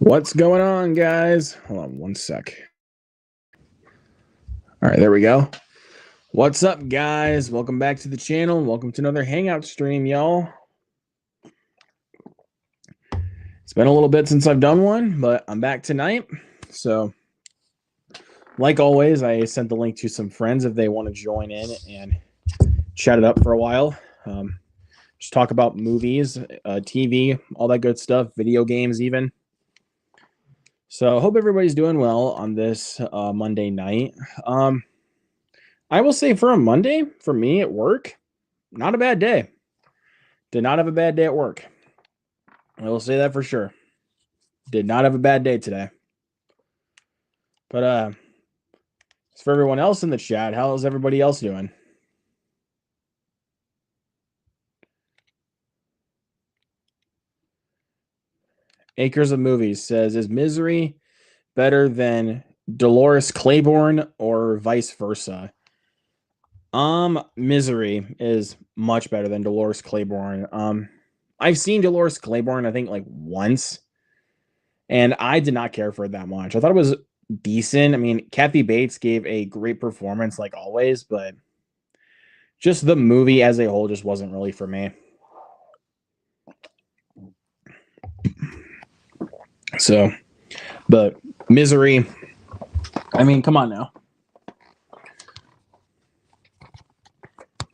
What's going on, guys? Hold on one sec. All right, there we go. What's up, guys? Welcome back to the channel. Welcome to another Hangout stream, y'all. It's been a little bit since I've done one, but I'm back tonight. So, like always, I sent the link to some friends if they want to join in and chat it up for a while. Just talk about movies, TV, all that good stuff, video games even. So, I hope everybody's doing well on this Monday night. I will say for a Monday, for me at work, not a bad day. Did not have a bad day at work. I will say that for sure. Did not have a bad day today. But as for everyone else in the chat, how is everybody else doing? Acres of Movies says, is Misery better than Dolores Claiborne or vice versa? Misery is much better than Dolores Claiborne. I've seen Dolores Claiborne, I think, like once, and I did not care for it that much. I thought it was decent. I mean, Kathy Bates gave a great performance, like always, but just the movie as a whole just wasn't really for me. So, but Misery, I mean, come on now.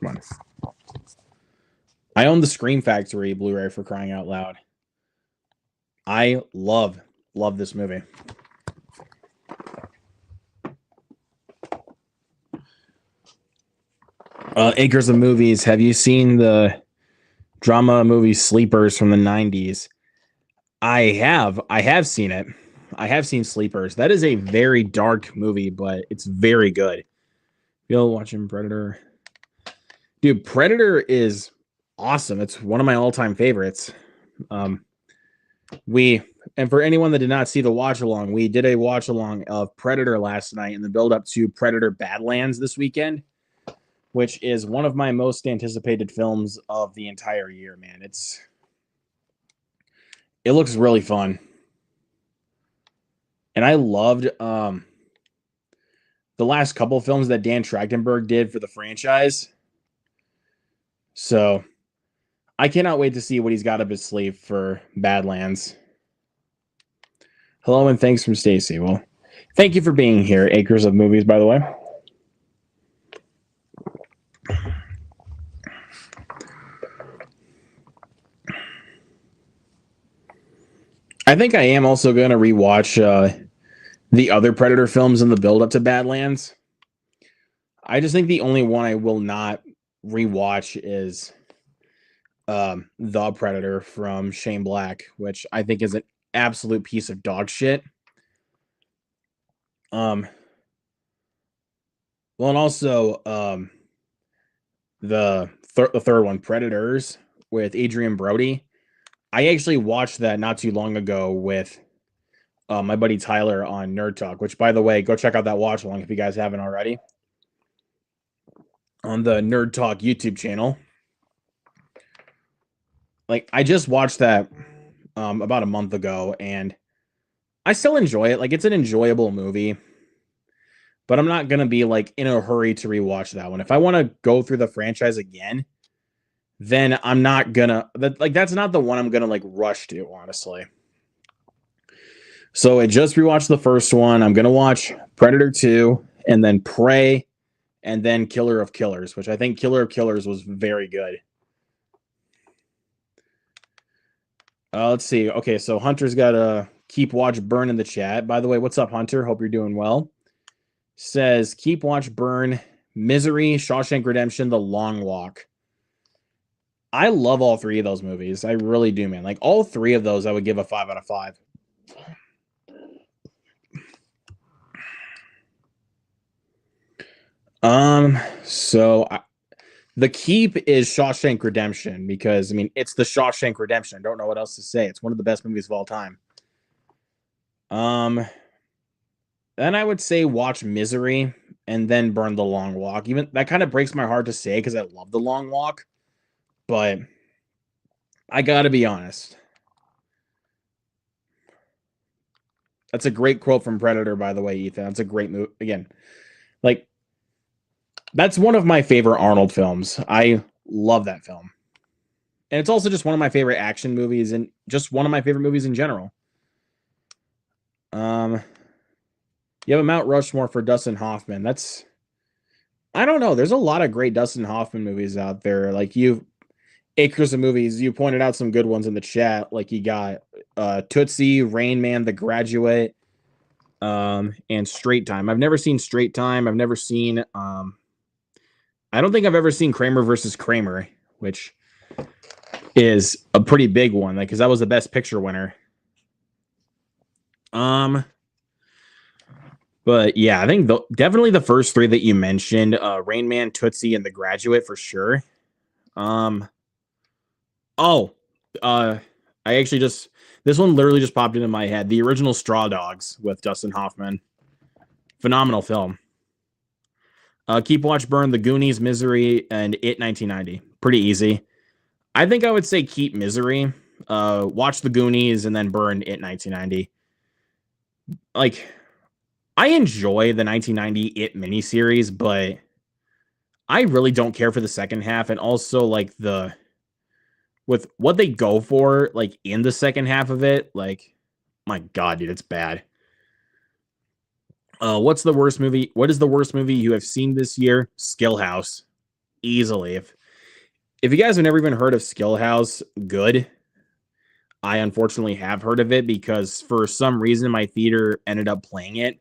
Come on. I own the Scream Factory Blu-ray, for crying out loud. I love this movie. Acres of Movies. Have you seen the drama movie Sleepers from the 90s? I have seen it. I have seen Sleepers. That is a very dark movie, but it's very good. You'll watching Predator. Dude, Predator is awesome. It's one of my all-time favorites. And for anyone that did not see the watch along, we did a watch along of Predator last night in the build up to Predator Badlands this weekend, which is one of my most anticipated films of the entire year, man. It looks really fun. And I loved the last couple of films that Dan Trachtenberg did for the franchise. So I cannot wait to see what he's got up his sleeve for Badlands. Hello and thanks from Stacy. Well, thank you for being here, Acres of Movies, by the way. I think I am also going to rewatch the other Predator films in the build up to Badlands. I just think the only one I will not rewatch is The Predator from Shane Black, which I think is an absolute piece of dog shit. Well, and also the third one, Predators, with Adrian Brody. I actually watched that not too long ago with my buddy Tyler on Nerd Talk, which, by the way, go check out that watch along if you guys haven't already on the Nerd Talk YouTube channel. Like, I just watched that about a month ago, and I still enjoy it. Like, it's an enjoyable movie, but I'm not going to be, like, in a hurry to rewatch that one. If I want to go through the franchise again, then I'm not gonna, that's not the one I'm gonna, like, rush to, honestly. So I just rewatched the first one. I'm gonna watch Predator 2, and then Prey, and then Killer of Killers, which I think Killer of Killers was very good. Let's see. Okay, so Hunter's got a Keep Watch Burn in the chat. By the way, what's up, Hunter? Hope you're doing well. Says Keep Watch Burn, Misery, Shawshank Redemption, The Long Walk. I love all three of those movies. I really do, man. Like, all three of those I would give a 5 out of 5. The Keep is Shawshank Redemption because, I mean, it's the Shawshank Redemption. I don't know what else to say. It's one of the best movies of all time. Then I would say watch Misery and then burn The Long Walk. Even that kind of breaks my heart to say because I love The Long Walk, but I gotta be honest. That's a great quote from Predator, by the way, Ethan. That's a great movie. Again, like, that's one of my favorite Arnold films. I love that film. And it's also just one of my favorite action movies and just one of my favorite movies in general. You have a Mount Rushmore for Dustin Hoffman. That's, I don't know. There's a lot of great Dustin Hoffman movies out there. Like, you've acres of movies. You pointed out some good ones in the chat. Like, you got Tootsie, Rain Man, The Graduate, and Straight Time. I've never seen Straight Time. I've never seen I don't think I've ever seen Kramer versus Kramer, which is a pretty big one, like, because that was the Best Picture winner. But yeah, I think definitely the first three that you mentioned, Rain Man, Tootsie, and The Graduate for sure. I actually just, this one literally just popped into my head. The original Straw Dogs with Dustin Hoffman. Phenomenal film. Keep Watch Burn, The Goonies, Misery, and It 1990. Pretty easy. I think I would say keep Misery, watch The Goonies, and then burn It 1990. Like, I enjoy the 1990 It miniseries, but I really don't care for the second half. And also, like, with what they go for, like, in the second half of it, like, my God, dude, it's bad. What is the worst movie you have seen this year? Skill House. Easily. If you guys have never even heard of Skill House, good. I unfortunately have heard of it because for some reason my theater ended up playing it.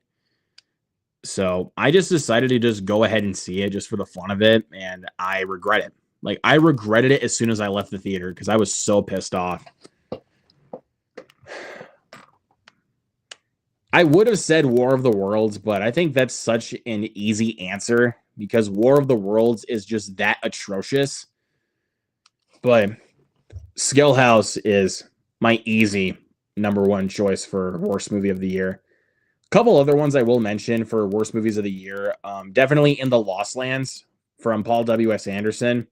So I just decided to just go ahead and see it just for the fun of it, and I regret it. Like, I regretted it as soon as I left the theater because I was so pissed off. I would have said War of the Worlds, but I think that's such an easy answer because War of the Worlds is just that atrocious. But Skill House is my easy number one choice for worst movie of the year. A couple other ones I will mention for worst movies of the year. Definitely In the Lost Lands from Paul W.S. Anderson.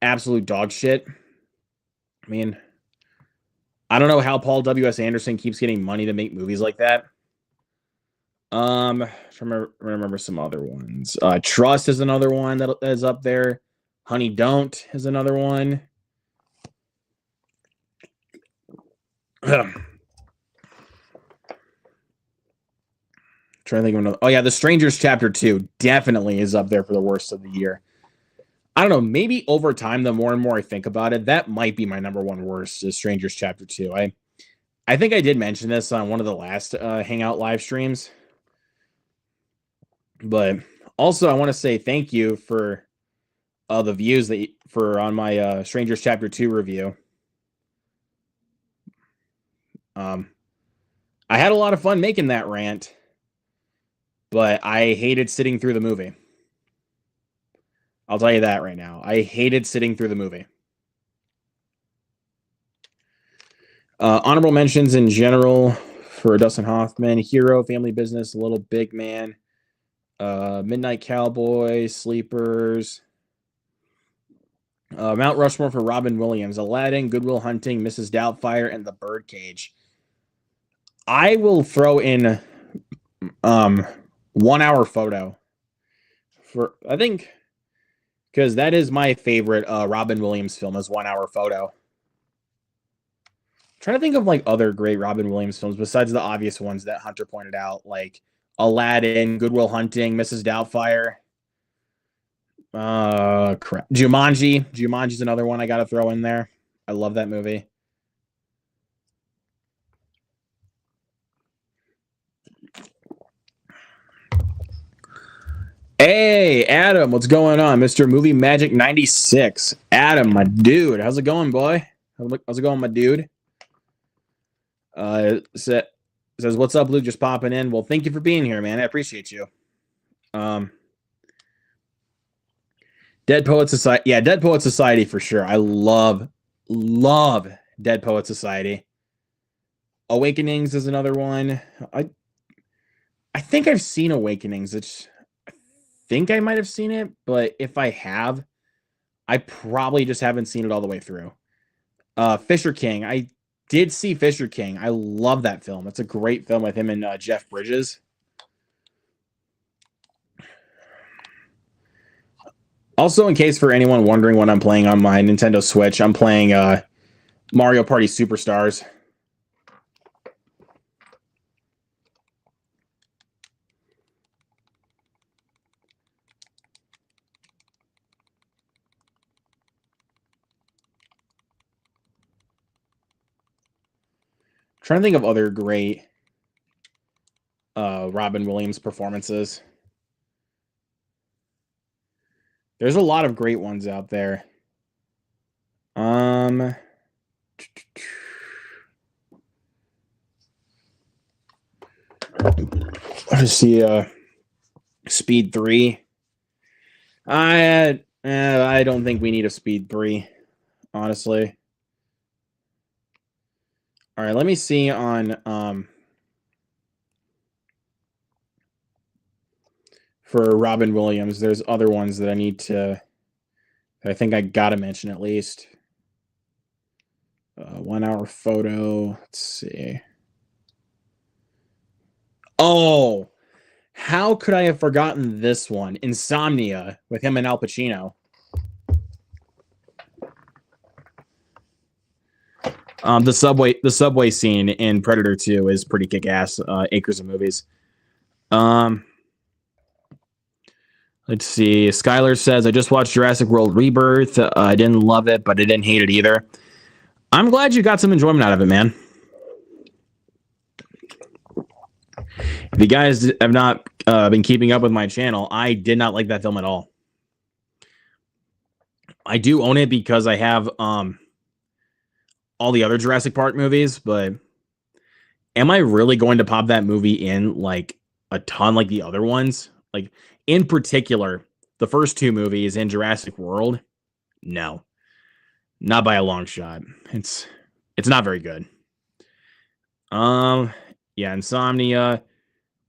Absolute dog shit. I mean, I don't know how Paul W.S. Anderson keeps getting money to make movies like that. Remember some other ones. Trust is another one that is up there. Honey Don't is another one. Trying to think of another. Oh yeah, The Strangers Chapter 2 definitely is up there for the worst of the year. I don't know, maybe over time, the more and more I think about it, that might be my number one worst, is Strangers Chapter 2. I think I did mention this on one of the last Hangout live streams. But also, I want to say thank you for the views on my Strangers Chapter 2 review. I had a lot of fun making that rant, but I hated sitting through the movie. I'll tell you that right now. I hated sitting through the movie. Honorable mentions in general for Dustin Hoffman: Hero, Family Business, Little Big Man, Midnight Cowboy, Sleepers, Mount Rushmore for Robin Williams, Aladdin, Good Will Hunting, Mrs. Doubtfire, and The Birdcage. I will throw in 1 Hour Photo for, I think, because that is my favorite Robin Williams film, is 1 Hour Photo. I'm trying to think of like other great Robin Williams films besides the obvious ones that Hunter pointed out, like Aladdin, Good Will Hunting, Mrs. Doubtfire. Crap. Jumanji's another one I gotta throw in there. I love that movie. Hey, Adam, what's going on? Mr. Movie Magic 96. Adam, my dude. How's it going, boy? How's it going, my dude? Says, what's up, Luke? Just popping in. Well, thank you for being here, man. I appreciate you. Dead Poet Society. Yeah, Dead Poet Society for sure. I love Dead Poet Society. Awakenings is another one. I think I've seen Awakenings. I think I might have seen it, but if I have, I probably just haven't seen it all the way through. Fisher King. I did see Fisher King. I love that film. It's a great film with him and Jeff Bridges. Also, in case for anyone wondering what I'm playing on my Nintendo Switch, I'm playing Mario Party Superstars. Trying to think of other great Robin Williams performances. There's a lot of great ones out there. Let's see. Speed 3. I don't think we need a Speed 3, honestly. All right, let me see on for Robin Williams. There's other ones that I need to. I think I gotta mention at least. 1 hour photo. Let's see. Oh, how could I have forgotten this one? Insomnia with him and Al Pacino. The subway scene in Predator 2 is pretty kick-ass. Acres of movies. Let's see. Skylar says, I just watched Jurassic World Rebirth. I didn't love it, but I didn't hate it either. I'm glad you got some enjoyment out of it, man. If you guys have not been keeping up with my channel, I did not like that film at all. I do own it because I have all the other Jurassic Park movies, but am I really going to pop that movie in like a ton like the other ones? Like, in particular, the first two movies in Jurassic World? No. Not by a long shot. It's not very good. Yeah, Insomnia.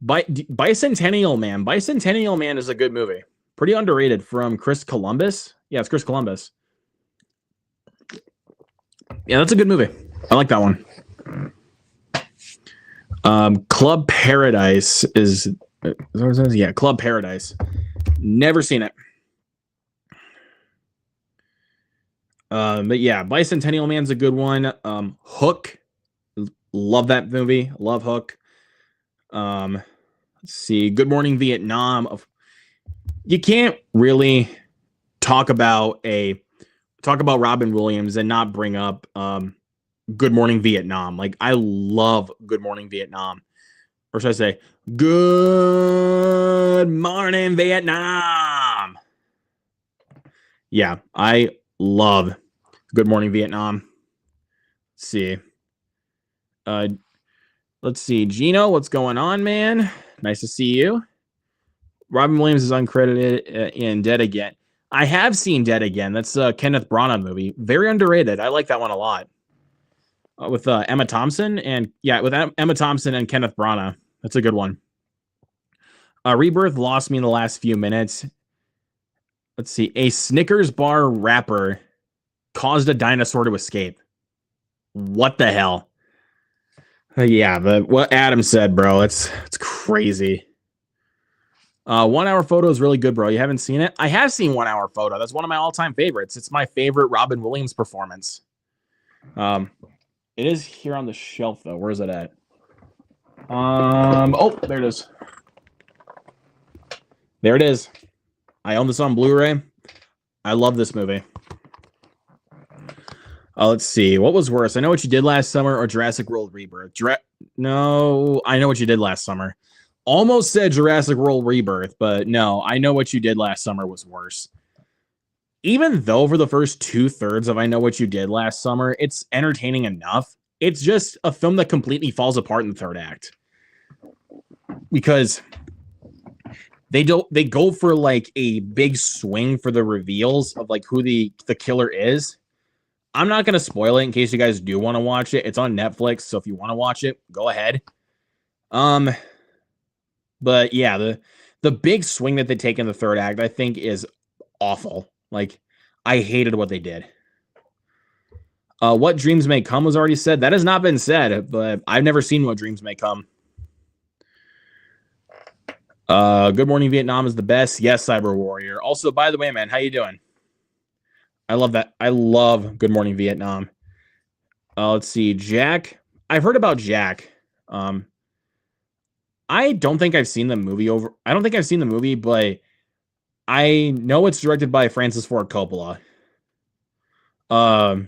Bicentennial Man. Bicentennial Man is a good movie. Pretty underrated, from Chris Columbus. Yeah, it's Chris Columbus. Yeah, that's a good movie. I like that one. Club Paradise is... Yeah, Club Paradise. Never seen it. But yeah, Bicentennial Man's a good one. Hook. Love that movie. Love Hook. Let's see. Good Morning Vietnam. You can't really talk about Robin Williams and not bring up Good Morning Vietnam. Like, I love Good Morning Vietnam. Or should I say, Good Morning Vietnam. Yeah, I love Good Morning Vietnam. Let's see. Gino, what's going on, man? Nice to see you. Robin Williams is uncredited in Dead Again. I have seen Dead Again. That's a Kenneth Branagh movie. Very underrated. I like that one a lot. With Emma Thompson and Emma Thompson and Kenneth Branagh. That's a good one. Rebirth lost me in the last few minutes. Let's see. A Snickers bar wrapper caused a dinosaur to escape. What the hell? Yeah, but what Adam said, bro, it's crazy. 1 hour photo is really good, bro. You haven't seen it? I have seen 1 hour photo. That's one of my all-time favorites. It's my favorite Robin Williams performance. It is here on the shelf, though. Where is it at? Oh, there it is. There it is. I own this on Blu-ray. I love this movie. Let's see. What was worse? I Know What You Did Last Summer or Jurassic World Rebirth? No, I Know What You Did Last Summer. Almost said Jurassic World Rebirth, but no, I Know What You Did Last Summer was worse. Even though for the first 2/3 of I Know What You Did Last Summer, it's entertaining enough, it's just a film that completely falls apart in the third act. Because they go for like a big swing for the reveals of like who the killer is. I'm not going to spoil it in case you guys do want to watch it. It's on Netflix, so if you want to watch it, go ahead. But yeah, the big swing that they take in the third act, I think, is awful. Like, I hated what they did. What Dreams May Come was already said. That has not been said, but I've never seen What Dreams May Come. Good Morning Vietnam is the best. Yes, Cyber Warrior. Also, by the way, man, how you doing? I love that. I love Good Morning Vietnam. Let's see. Jack. I've heard about Jack. I don't think I've seen the movie I don't think I've seen the movie, but I know it's directed by Francis Ford Coppola.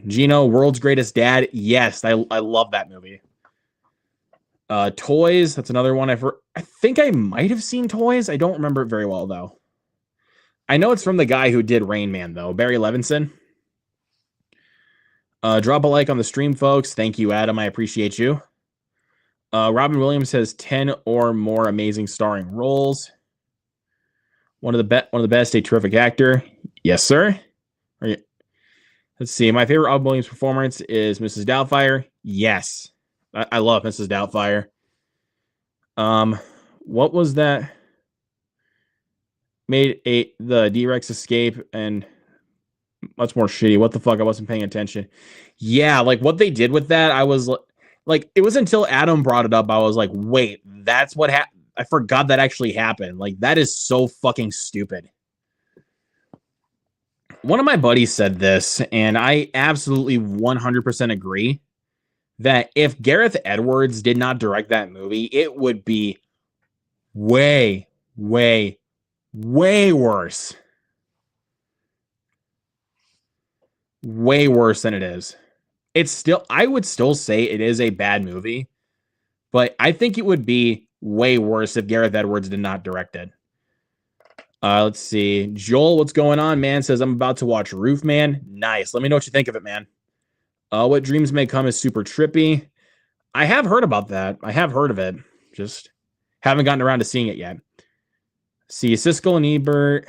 Gino, World's Greatest Dad. Yes, I love that movie. Toys. That's another one I've heard. I think I might have seen Toys. I don't remember it very well, though. I know it's from the guy who did Rain Man, though. Barry Levinson. Drop a like on the stream, folks. Thank you, Adam. I appreciate you. Robin Williams has 10 or more amazing starring roles. One of the best, a terrific actor. Yes, sir. Let's see. My favorite Robin Williams performance is Mrs. Doubtfire. Yes. I love Mrs. Doubtfire. What was that? Made the D-Rex escape and much more shitty. What the fuck? I wasn't paying attention. Yeah, like what they did with that, I was like, it was until Adam brought it up, I was like, wait, that's what happened. I forgot that actually happened. Like, that is so fucking stupid. One of my buddies said this, and I absolutely 100% agree, that if Gareth Edwards did not direct that movie, it would be way, way, way worse. Way worse than it is. I would still say it is a bad movie, but I think it would be way worse if Gareth Edwards did not direct it. Let's see. Joel, what's going on, man? Says, I'm about to watch Roof Man. Nice. Let me know what you think of it, man. What Dreams May Come is super trippy. I have heard about that. I have heard of it. Just haven't gotten around to seeing it yet. See, Siskel and Ebert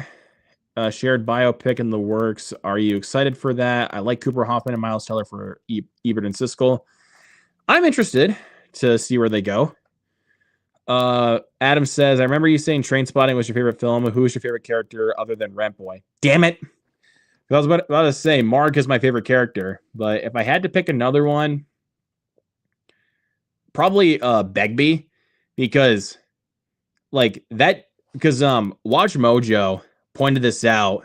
shared biopic in the works. Are you excited for that? I like Cooper Hoffman and Miles Teller for Ebert and Siskel. I'm interested to see where they go. Adam says, I remember you saying Trainspotting was your favorite film. Who is your favorite character other than Rent Boy? Damn it. I was about to say Mark is my favorite character, but if I had to pick another one, probably Begbie, because Watch Mojo pointed this out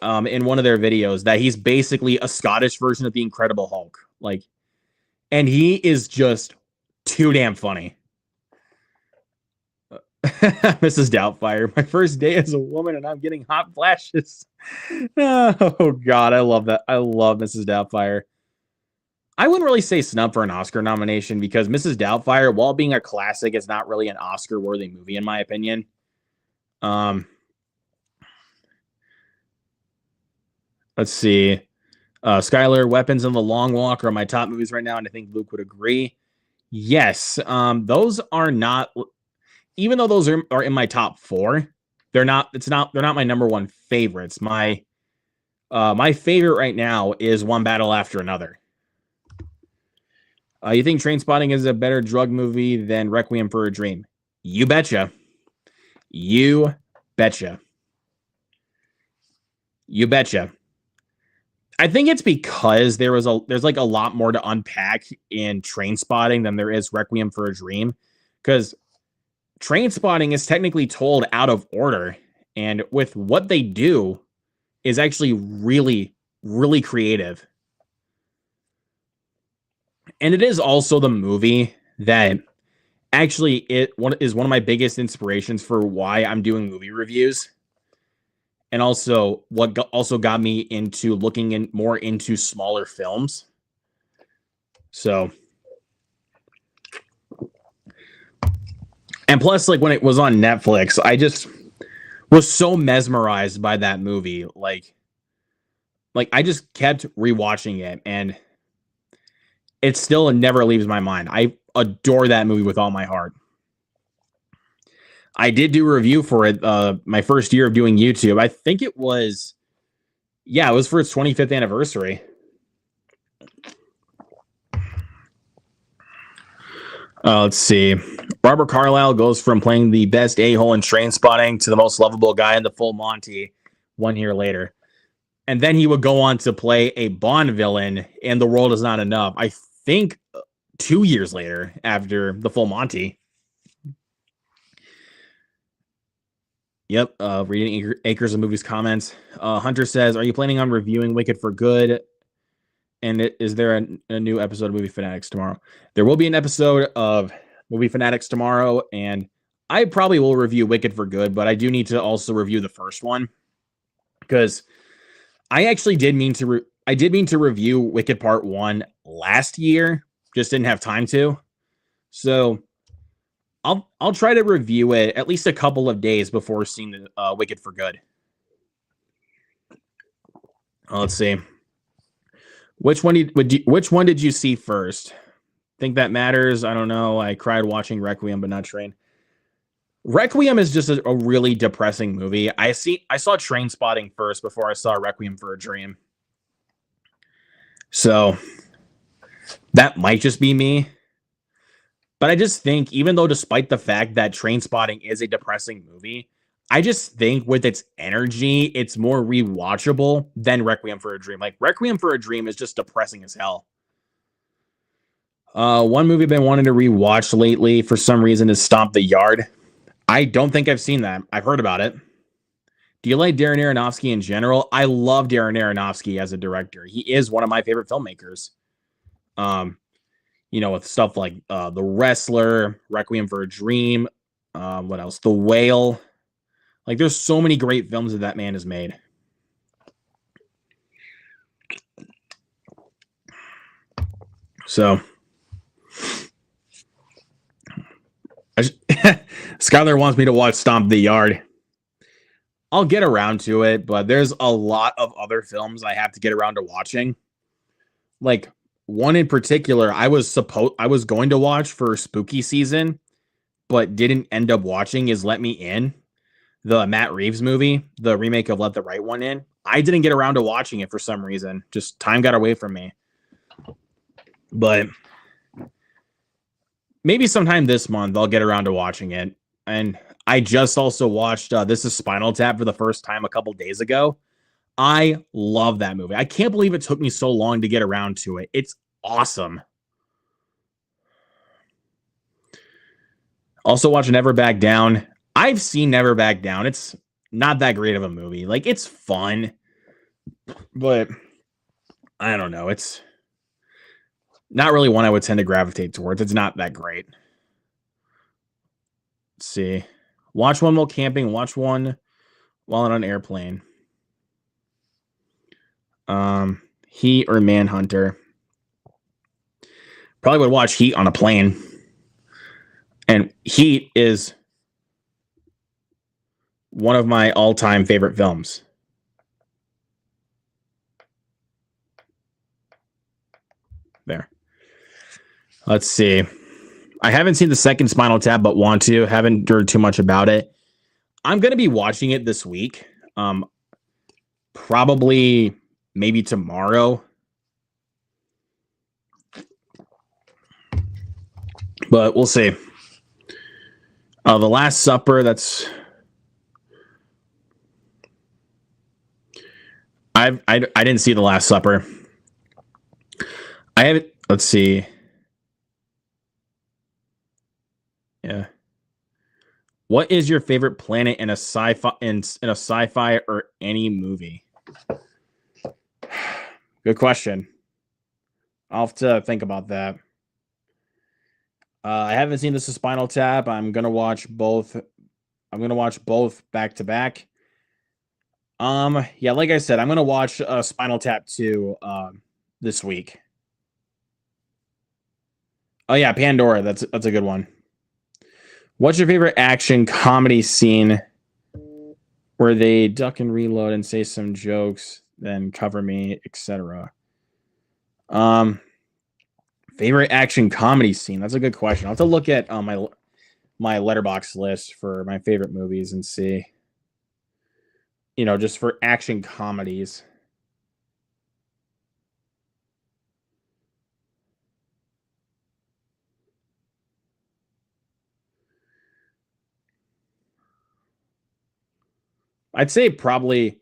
in one of their videos, that he's basically a Scottish version of the Incredible Hulk. Like, and he is just too damn funny. Mrs. Doubtfire, my first day as a woman and I'm getting hot flashes. Oh God, I love that. I love Mrs. Doubtfire. I wouldn't really say snub for an Oscar nomination because Mrs. Doubtfire, while being a classic, is not really an Oscar-worthy movie in my opinion. Let's see. Skylar, Weapons and The Long Walk are my top movies right now, and I think Luke would agree. Yes, those are not. Even though those are in my top 4, they're not my number one favorites. My favorite right now is One Battle After Another. You think Trainspotting is a better drug movie than Requiem for a Dream? You betcha. You betcha. You betcha. I think it's because there's like a lot more to unpack in Trainspotting than there is Requiem for a Dream, because Trainspotting is technically told out of order, and with what they do is actually really, really creative. And it is also the movie that actually is one of my biggest inspirations for why I'm doing movie reviews. And also what also got me into looking more into smaller films. So, and plus, like, when it was on Netflix, I just was so mesmerized by that movie. Like I just kept rewatching it, and it still never leaves my mind. I adore that movie with all my heart. I did do a review for it my first year of doing YouTube. I think it was for its 25th anniversary. Let's see. Robert Carlyle goes from playing the best a-hole in Trainspotting to the most lovable guy in the Full Monty 1 year later. And then he would go on to play a Bond villain in The World Is Not Enough. I think 2 years later, after the Full Monty. Yep, reading Acres of Movies comments. Hunter says, "Are you planning on reviewing Wicked for Good? And is there a new episode of Movie Fanatics tomorrow?" There will be an episode of Movie Fanatics tomorrow, and I probably will review Wicked for Good, but I do need to also review the first one because I actually did mean to. I did mean to review Wicked Part 1 last year, just didn't have time to. So I'll try to review it at least a couple of days before seeing the Wicked for Good. Let's see. Which one did you see first? Think that matters? I don't know. I cried watching Requiem, but not Train. Requiem is just a really depressing movie. I saw Train Spotting first before I saw Requiem for a Dream. So that might just be me. But I just think, even though despite the fact that Train Spotting is a depressing movie, I just think with its energy, it's more rewatchable than Requiem for a Dream. Like, Requiem for a Dream is just depressing as hell. One movie I've been wanting to rewatch lately for some reason is Stomp the Yard. I don't think I've seen that. I've heard about it. Do you like Darren Aronofsky in general? I love Darren Aronofsky as a director. He is one of my favorite filmmakers. With stuff like The Wrestler, Requiem for a Dream, what else? The Whale. Like, there's so many great films that man has made. So, Skylar wants me to watch Stomp the Yard. I'll get around to it, but there's a lot of other films I have to get around to watching. Like, one in particular, I was going to watch for spooky season, but didn't end up watching is Let Me In, the Matt Reeves movie, the remake of Let the Right One In. I didn't get around to watching it for some reason. Just time got away from me. But maybe sometime this month I'll get around to watching it. And I just also watched This Is Spinal Tap for the first time a couple days ago. I love that movie. I can't believe it took me so long to get around to it. It's awesome. Also watch Never Back Down. I've seen Never Back Down. It's not that great of a movie. Like, it's fun, but I don't know. It's not really one I would tend to gravitate towards. It's not that great. Let's see. Watch one while camping. Watch one while on an airplane. Heat or Manhunter. Probably would watch Heat on a plane. And Heat is one of my all-time favorite films. There. Let's see. I haven't seen the second Spinal Tap, but want to. Haven't heard too much about it. I'm going to be watching it this week. Probably maybe tomorrow. But we'll see. The Last Supper, that's... I didn't see The Last Supper. I haven't... Let's see. Yeah. What is your favorite planet in a sci-fi in a sci-fi or any movie? Good question. I'll have to think about that. I haven't seen This Is Spinal Tap. I'm gonna watch both. I'm gonna watch both back to back. Yeah, like I said, I'm gonna watch Spinal Tap 2 this week. Oh yeah, Pandora. That's a good one. What's your favorite action comedy scene where they duck and reload and say some jokes, then cover me, etc.? Favorite action comedy scene. That's a good question. I'll have to look at my Letterboxd list for my favorite movies and see. Just for action comedies. I'd say probably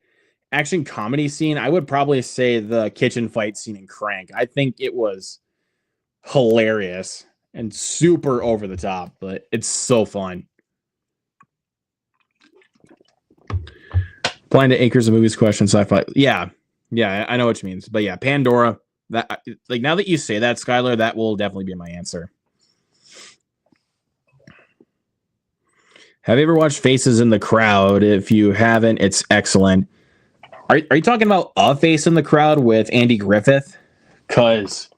action comedy scene, I would probably say the kitchen fight scene in Crank. I think it was hilarious and super over the top, but it's so fun. Blind to Acres of Movies question sci-fi. Yeah, I know what you mean. But yeah, Pandora. That like now that you say that, Skylar, that will definitely be my answer. Have you ever watched Faces in the Crowd? If you haven't, it's excellent. Are you talking about A Face in the Crowd with Andy Griffith? Because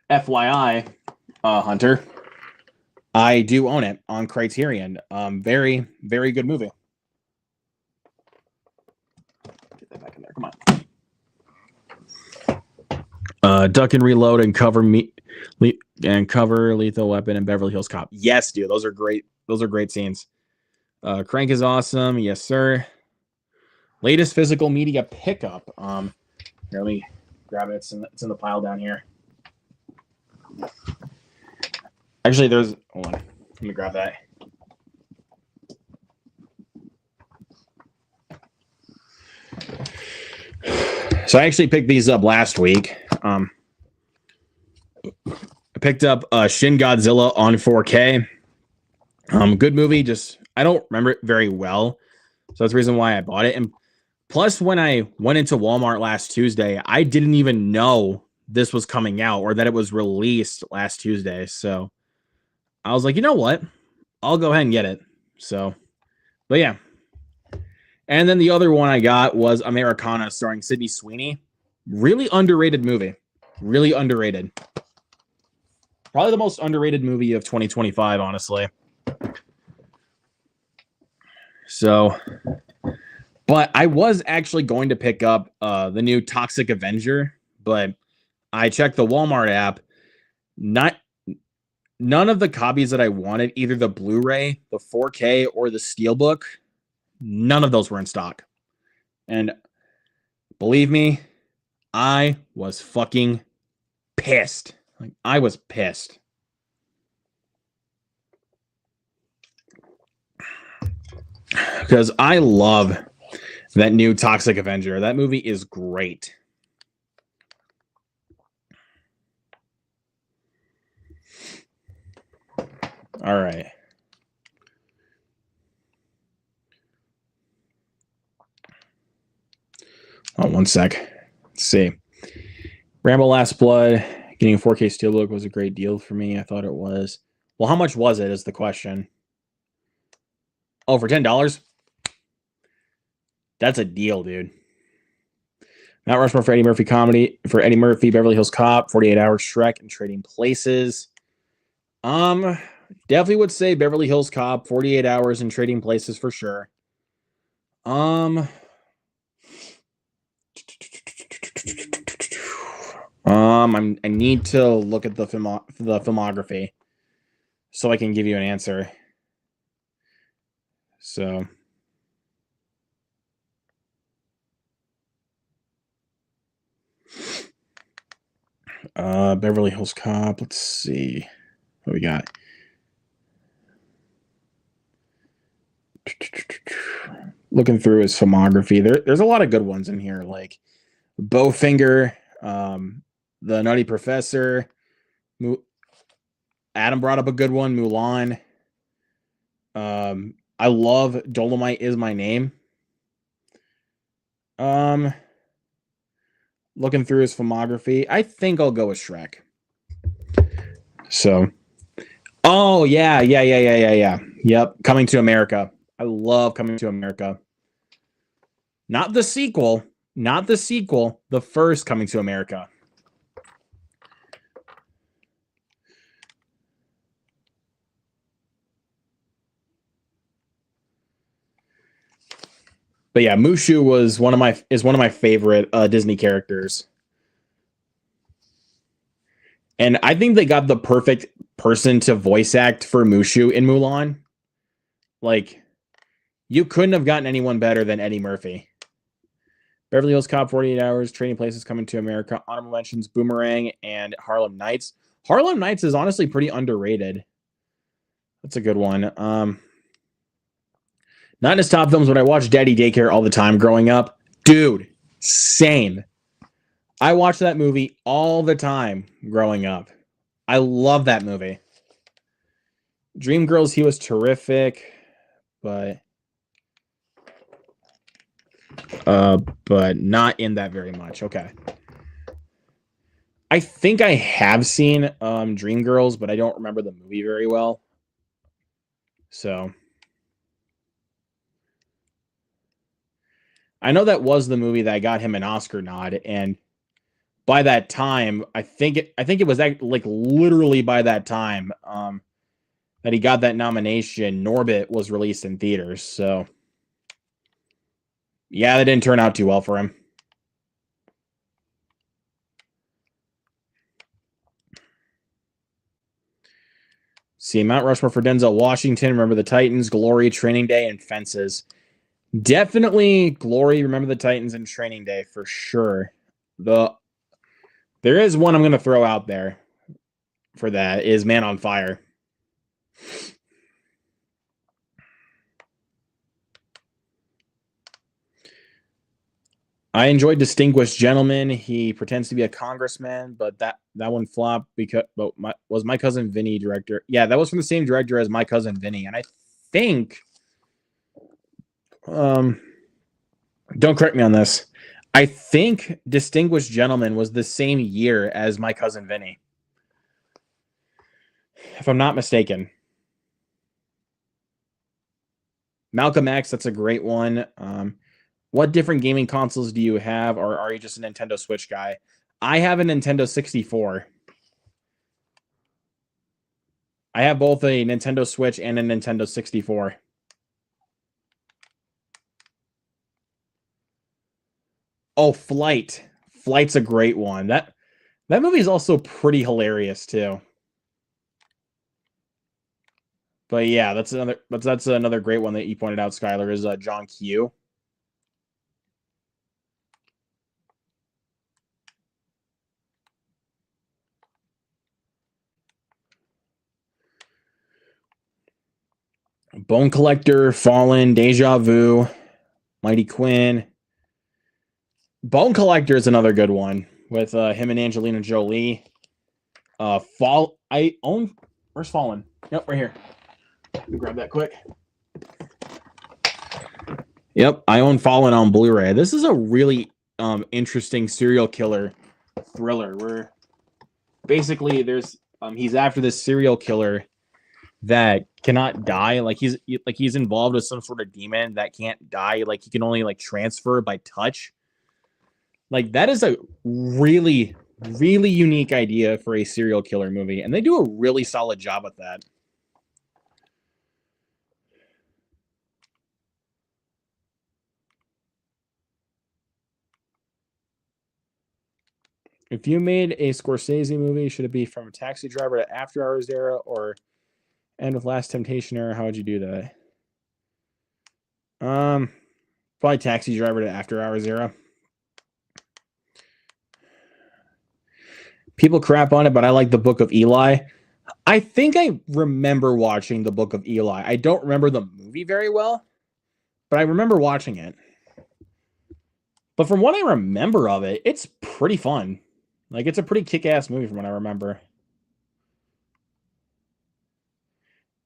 FYI, Hunter, I do own it on Criterion. Very, very good movie. Get that back in there. Come on. Duck and Reload and Cover Lethal Weapon and Beverly Hills Cop. Yes, dude, those are great. Those are great scenes. Crank is awesome. Yes, sir. Latest physical media pickup. Here, let me grab it. It's in the pile down here. Actually, hold on. Let me grab that. So I actually picked these up last week. I picked up Shin Godzilla on 4K. Good movie. Just I don't remember it very well, so that's the reason why I bought it. And plus, when I went into Walmart last Tuesday, I didn't even know this was coming out or that it was released last Tuesday. So I was like, you know what? I'll go ahead and get it. So, but yeah. And then the other one I got was Americana, starring Sydney Sweeney. Really underrated movie. Really underrated. Probably the most underrated movie of 2025, honestly. So, but I was actually going to pick up the new Toxic Avenger, but I checked the Walmart app. None of the copies that I wanted, either the Blu-ray, the 4K, or the Steelbook, none of those were in stock. And believe me, I was fucking pissed. Like, I was pissed. Because I love that new Toxic Avenger. That movie is great. All right. Oh, one sec. Let's see. Rambo Last Blood. Getting a 4K Steelbook was a great deal for me. I thought it was. Well, how much was it is the question. Oh, for $10? That's a deal, dude. Mount Rushmore for Eddie Murphy comedy. For Eddie Murphy, Beverly Hills Cop, 48 Hours, Shrek, and Trading Places. Definitely would say Beverly Hills Cop, 48 Hours, and Trading Places for sure. I need to look at the filmography so I can give you an answer. So, Beverly Hills Cop. Let's see what we got. Looking through his filmography, there's a lot of good ones in here, like Bowfinger, The Nutty Professor. Adam brought up a good one, Mulan. I love Dolomite Is My Name. Looking through his filmography, I think I'll go with Shrek. So, oh yeah. Yep, Coming to America. I love Coming to America. Not the sequel. The first Coming to America. But yeah, Mushu is one of my favorite Disney characters. And I think they got the perfect person to voice act for Mushu in Mulan. Like, you couldn't have gotten anyone better than Eddie Murphy. Beverly Hills Cop, 48 Hours, Trading Places, Coming to America, Honorable Mentions, Boomerang, and Harlem Nights. Harlem Nights is honestly pretty underrated. That's a good one. Not in his top films, but I watched Daddy Daycare all the time growing up. Dude, same. I watched that movie all the time growing up. I love that movie. Dreamgirls, he was terrific, but but not in that very much. Okay. I think I have seen Dreamgirls, but I don't remember the movie very well. So I know that was the movie that got him an Oscar nod, and by that time, I think it was like literally by that time that he got that nomination. Norbit was released in theaters, so yeah, that didn't turn out too well for him. See, Mount Rushmore for Denzel Washington. Remember the Titans, Glory, Training Day, and Fences. Definitely Glory, Remember the Titans, and Training Day for sure. There is one I'm going to throw out there for that is Man on Fire. I enjoyed Distinguished Gentleman. He pretends to be a congressman, but that one flopped because was My Cousin Vinny director. Yeah, that was from the same director as My Cousin Vinny, and I think don't correct me on this. I think Distinguished Gentleman was the same year as My Cousin Vinny, if I'm not mistaken. Malcolm X, that's a great one. What different gaming consoles do you have, or are you just a Nintendo Switch guy? I have a Nintendo 64. I have both a Nintendo Switch and a Nintendo 64. Oh, Flight. Flight's a great one. That movie is also pretty hilarious too. But yeah, that's another great one that you pointed out, Skylar, is John Q. Bone Collector, Fallen, Deja Vu, Mighty Quinn. Bone Collector is another good one with him and Angelina Jolie. I own. Where's Fallen? Yep, right here. Let me grab that quick. Yep, I own Fallen on Blu-ray. This is a really interesting serial killer thriller where basically there's he's after this serial killer that cannot die. Like he's involved with some sort of demon that can't die. Like he can only like transfer by touch. Like that is a really really unique idea for a serial killer movie, and they do a really solid job with that. If you made a Scorsese movie, should it be from Taxi Driver to After Hours era or End of Last Temptation era? How would you do that? Probably Taxi Driver to After Hours era. People crap on it, but I like the Book of Eli. I think I remember watching the Book of Eli. I don't remember the movie very well, but I remember watching it. But from what I remember of it, it's pretty fun. Like it's a pretty kick-ass movie from what I remember.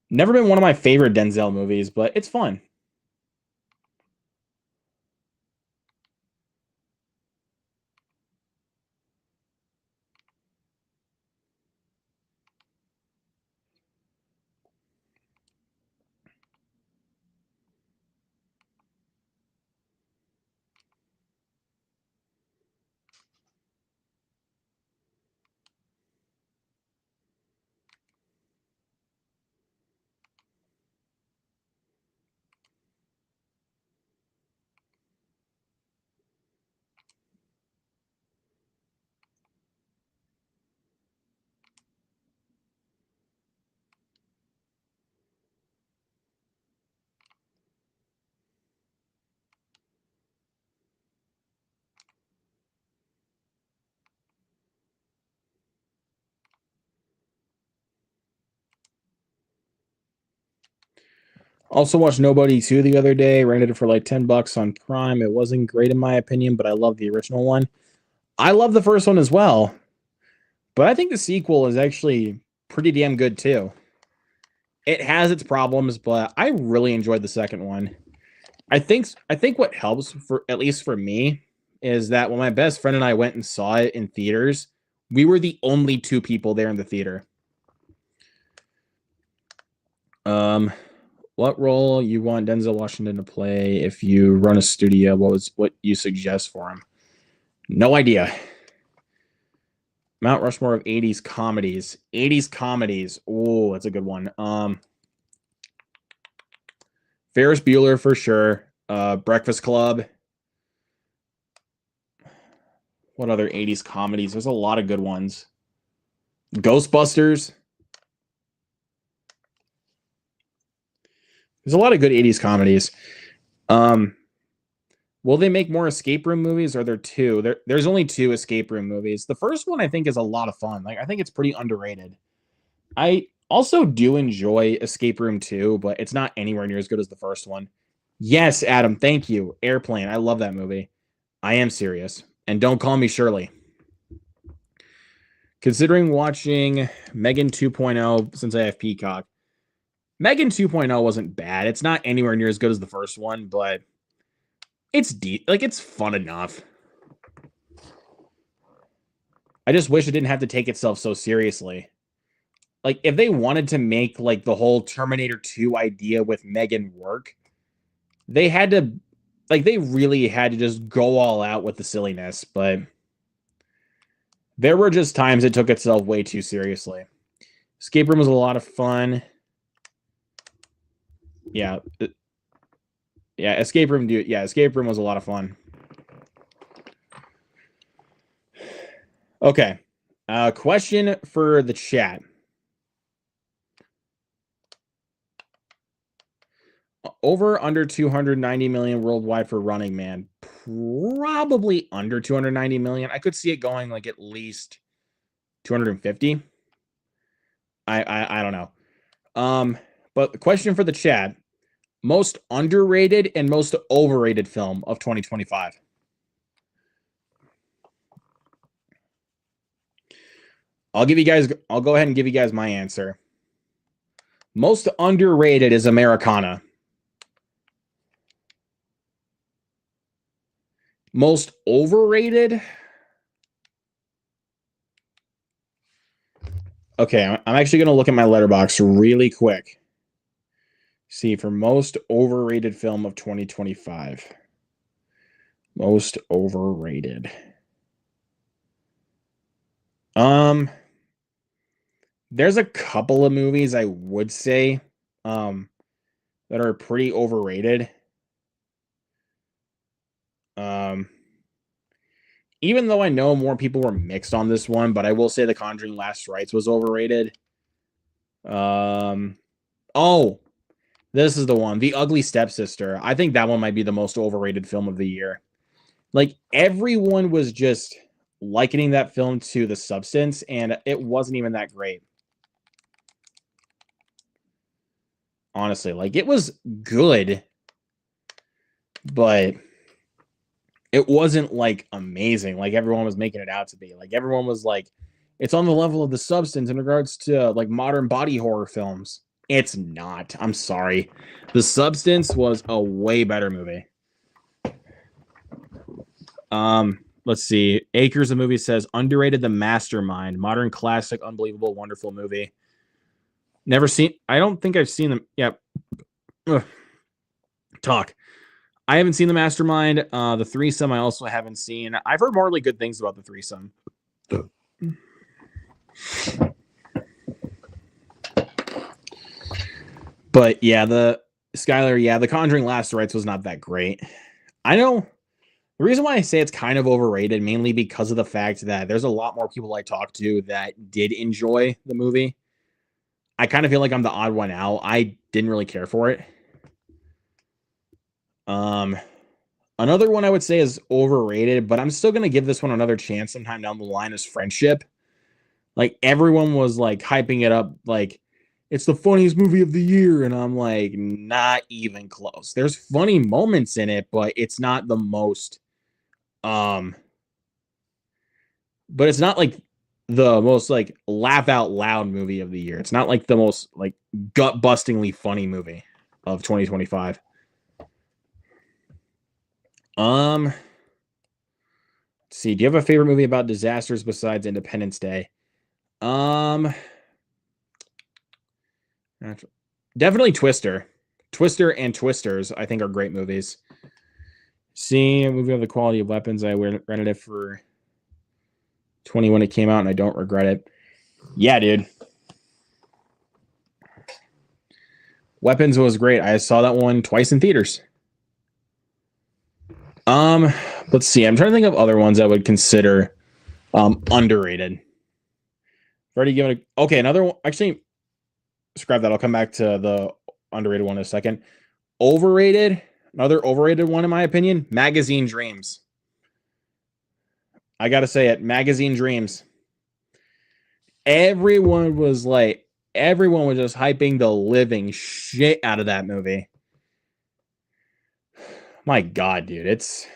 Never been one of my favorite Denzel movies, but it's fun. Also watched Nobody 2 the other day. Rented it for like $10 on Prime. It wasn't great in my opinion, but I love the original one. I love the first one as well, but I think the sequel is actually pretty damn good too. It has its problems, but I really enjoyed the second one. I think what helps, for at least for me, is that when my best friend and I went and saw it in theaters, we were the only two people there in the theater. What role you want Denzel Washington to play if you run a studio? What you suggest for him? No idea. Mount Rushmore of 80s comedies. 80s comedies. Oh, that's a good one. Ferris Bueller for sure. Breakfast Club. What other 80s comedies? There's a lot of good ones. Ghostbusters. There's a lot of good 80s comedies. Will they make more escape room movies? Or are there two? There's only two escape room movies. The first one I think is a lot of fun. Like I think it's pretty underrated. I also do enjoy Escape Room 2, but it's not anywhere near as good as the first one. Yes, Adam, thank you. Airplane. I love that movie. I am serious. And don't call me Shirley. Considering watching Megan 2.0 since I have Peacock. Megan 2.0 wasn't bad. It's not anywhere near as good as the first one, but it's deep. Like, it's fun enough. I just wish it didn't have to take itself so seriously. Like, if they wanted to make, like, the whole Terminator 2 idea with Megan work, they had to, like, they really had to just go all out with the silliness, but there were just times it took itself way too seriously. Escape Room was a lot of fun. Yeah. Yeah, Escape Room was a lot of fun. Okay. Question for the chat. Over under 290 million worldwide for Running Man. Probably under 290 million. I could see it going like at least 250. I don't know. But the question for the chat: most underrated and most overrated film of 2025. I'll go ahead and give you guys my answer. Most underrated is Americana. Most overrated? Okay, I'm actually going to look at my letterbox really quick. See, for most overrated film of 2025. Most overrated. There's a couple of movies I would say that are pretty overrated. Even though I know more people were mixed on this one, but I will say The Conjuring Last Rites was overrated. Oh, this is the one. The Ugly Stepsister. I think that one might be the most overrated film of the year. Like, everyone was just likening that film to The Substance, and it wasn't even that great. Honestly, like, it was good, but it wasn't, like, amazing like everyone was making it out to be. Like, everyone was like, it's on the level of The Substance in regards to, like, modern body horror films. It's not. I'm sorry. The Substance was a way better movie. Let's see. Acres of Movie says, underrated The Mastermind. Modern classic, unbelievable, wonderful movie. Never seen. I don't think I've seen them. Yeah. Talk. I haven't seen The Mastermind. The Threesome I also haven't seen. I've heard more really good things about The Threesome. But yeah, the Conjuring Last Rites was not that great. I know the reason why I say it's kind of overrated, mainly because of the fact that there's a lot more people I talk to that did enjoy the movie. I kind of feel like I'm the odd one out. I didn't really care for it. Another one I would say is overrated, but I'm still going to give this one another chance sometime down the line, is Friendship. Like, everyone was like hyping it up. Like, it's the funniest movie of the year, and I'm like, not even close. There's funny moments in it, but it's not the most um but it's not like the most like laugh out loud movie of the year. It's not like the most like gut bustingly funny movie of 2025. Let's see. Do you have a favorite movie about disasters besides Independence Day? Um, Definitely Twister. Twister and Twisters, I think, are great movies. See a movie of the quality of weapons. I rented it for 20 when it came out, and I don't regret it. Yeah, dude. Weapons was great. I saw that one twice in theaters. Let's see. I'm trying to think of other ones I would consider underrated. I've already given a okay, another one. Actually, scrap that. I'll come back to the underrated one in a second. Overrated, another overrated one in my opinion, Magazine Dreams. I gotta say it, Magazine Dreams. Everyone was just hyping the living shit out of that movie. My God, dude, it's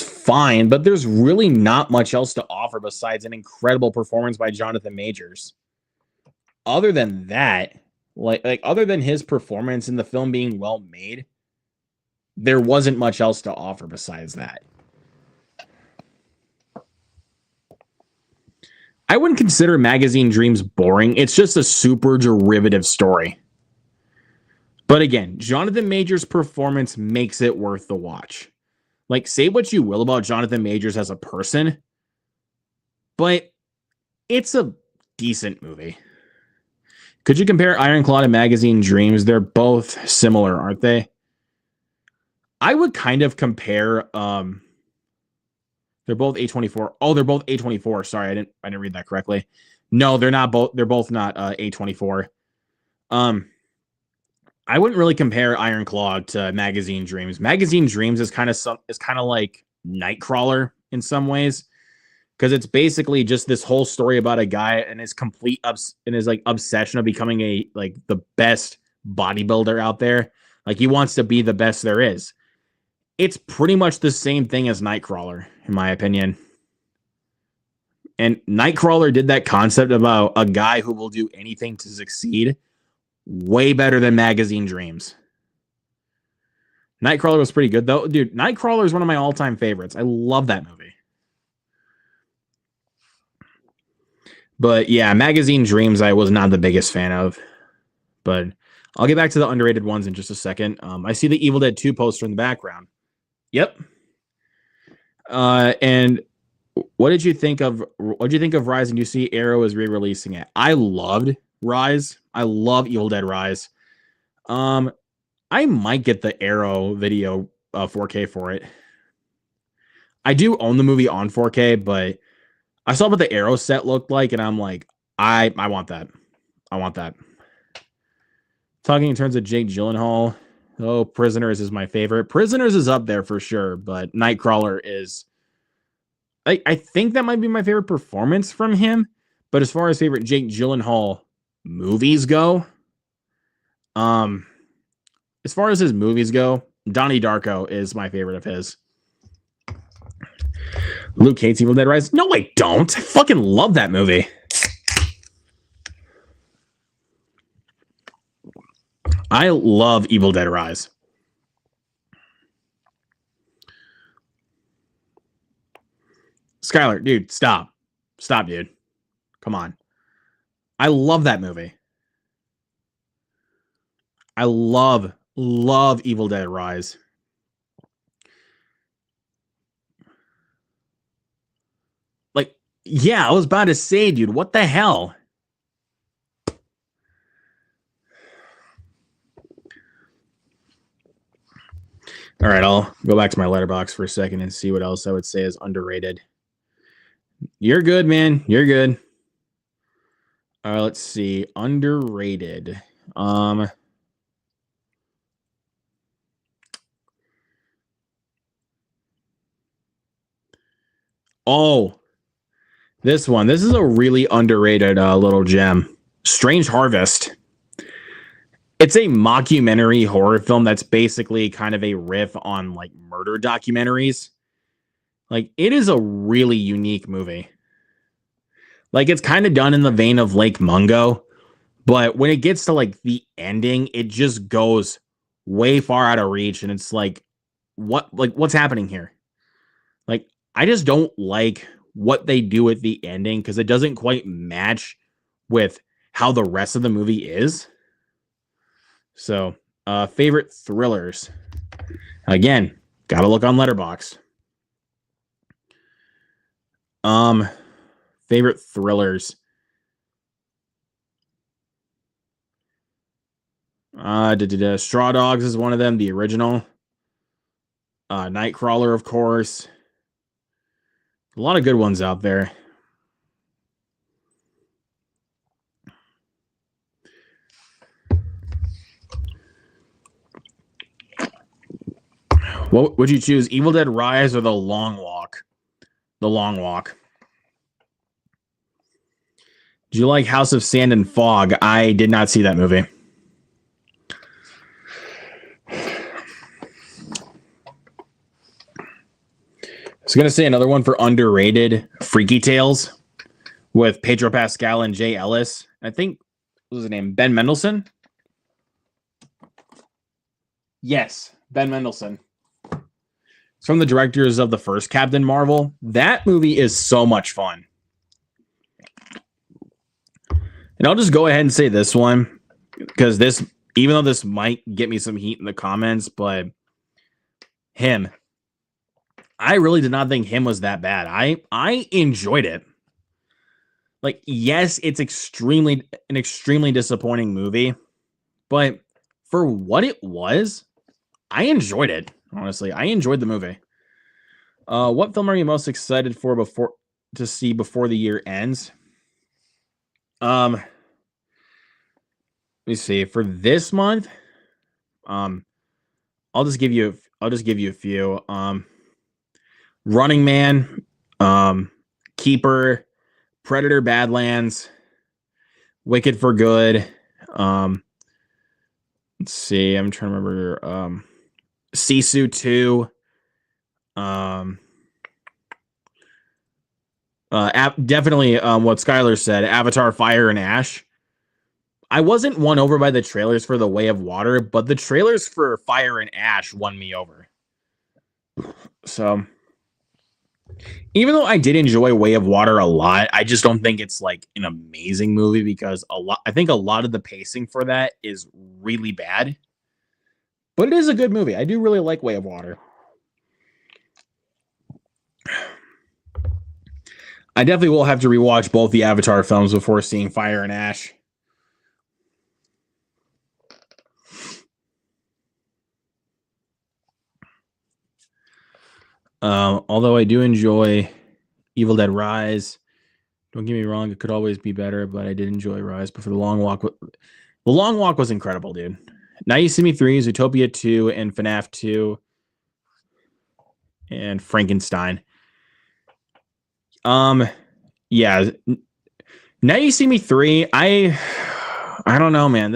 fine, but there's really not much else to offer besides an incredible performance by Jonathan Majors. Other than that, like other than his performance in the film being well made, there wasn't much else to offer besides that. I wouldn't consider Magazine Dreams boring. It's just a super derivative story. But again, Jonathan Majors' performance makes it worth the watch. Like, say what you will about Jonathan Majors as a person, but it's a decent movie. Could you compare Ironclad and Magazine Dreams? They're both similar, aren't they? I would kind of compare they're both A24. Oh, they're both A24. Sorry, I didn't read that correctly. No, they're not both. They're both not A24. I wouldn't really compare Ironclaw to Magazine Dreams. Magazine Dreams is kind of like Nightcrawler in some ways, because it's basically just this whole story about a guy and his like obsession of becoming the best bodybuilder out there. Like, he wants to be the best there is. It's pretty much the same thing as Nightcrawler, in my opinion. And Nightcrawler did that concept about a guy who will do anything to succeed way better than Magazine Dreams. Nightcrawler was pretty good, though. Dude, Nightcrawler is one of my all-time favorites. I love that movie. But yeah, Magazine Dreams I was not the biggest fan of. But I'll get back to the underrated ones in just a second. I see the Evil Dead 2 poster in the background. Yep. And what did you think of Rise? And you see Arrow is re-releasing it. I loved Rise. I love Evil Dead Rise. I might get the Arrow video 4K for it. I do own the movie on 4K, but I saw what the Arrow set looked like, and I'm like, I want that. I want that. Talking in terms of Jake Gyllenhaal, oh, Prisoners is my favorite. Prisoners is up there for sure, but Nightcrawler is. I think that might be my favorite performance from him. But as far as favorite Jake Gyllenhaal movies go, as far as his movies go, Donnie Darko is my favorite of his. Luke hates Evil Dead Rise. No, I don't. I fucking love that movie. I love Evil Dead Rise. Skylar, dude, stop. Stop, dude. Come on. I love that movie. I love Evil Dead Rise. Like, yeah, I was about to say, dude, what the hell? All right, I'll go back to my letterbox for a second and see what else I would say is underrated. You're good, man. You're good. Let's see. Underrated. Oh, This one. This is a really underrated little gem. Strange Harvest. It's a mockumentary horror film that's basically kind of a riff on like murder documentaries. Like, it is a really unique movie. Like, it's kind of done in the vein of Lake Mungo, but when it gets to like the ending, it just goes way far out of reach, and it's like, what's happening here? Like, I just don't like what they do at the ending because it doesn't quite match with how the rest of the movie is. So, favorite thrillers. Again, gotta look on Letterboxd. Favorite thrillers. Straw Dogs is one of them, the original. Nightcrawler, of course. A lot of good ones out there. What would you choose, Evil Dead Rise or The Long Walk? The Long Walk. Do you like House of Sand and Fog? I did not see that movie. I was going to say another one for underrated, Freaky Tales with Pedro Pascal and Jay Ellis. I think, what was his name? Ben Mendelsohn? Yes, Ben Mendelsohn. It's from the directors of the first Captain Marvel. That movie is so much fun. And I'll just go ahead and say this one, because this, even though this might get me some heat in the comments, but Him. I really did not think Him was that bad. I enjoyed it. Like, yes, it's an extremely disappointing movie, but for what it was, I enjoyed it. Honestly, I enjoyed the movie. What film are you most excited for to see before the year ends? Let me see. For this month, I'll just give you a few. Running Man, Keeper, Predator Badlands, Wicked for Good. Let's see. I'm trying to remember. Sisu 2. Definitely what Skylar said, Avatar Fire and Ash. I wasn't won over by the trailers for The Way of Water, but the trailers for Fire and Ash won me over. So, even though I did enjoy Way of Water a lot, I just don't think it's like an amazing movie because I think a lot of the pacing for that is really bad. But it is a good movie. I do really like Way of Water. I definitely will have to rewatch both the Avatar films before seeing Fire and Ash. Although I do enjoy Evil Dead Rise. Don't get me wrong, it could always be better, but I did enjoy Rise. But for The Long Walk was incredible, dude. Now You See Me 3, Zootopia 2, and FNAF 2, and Frankenstein. Yeah. Now You See Me 3, I don't know, man.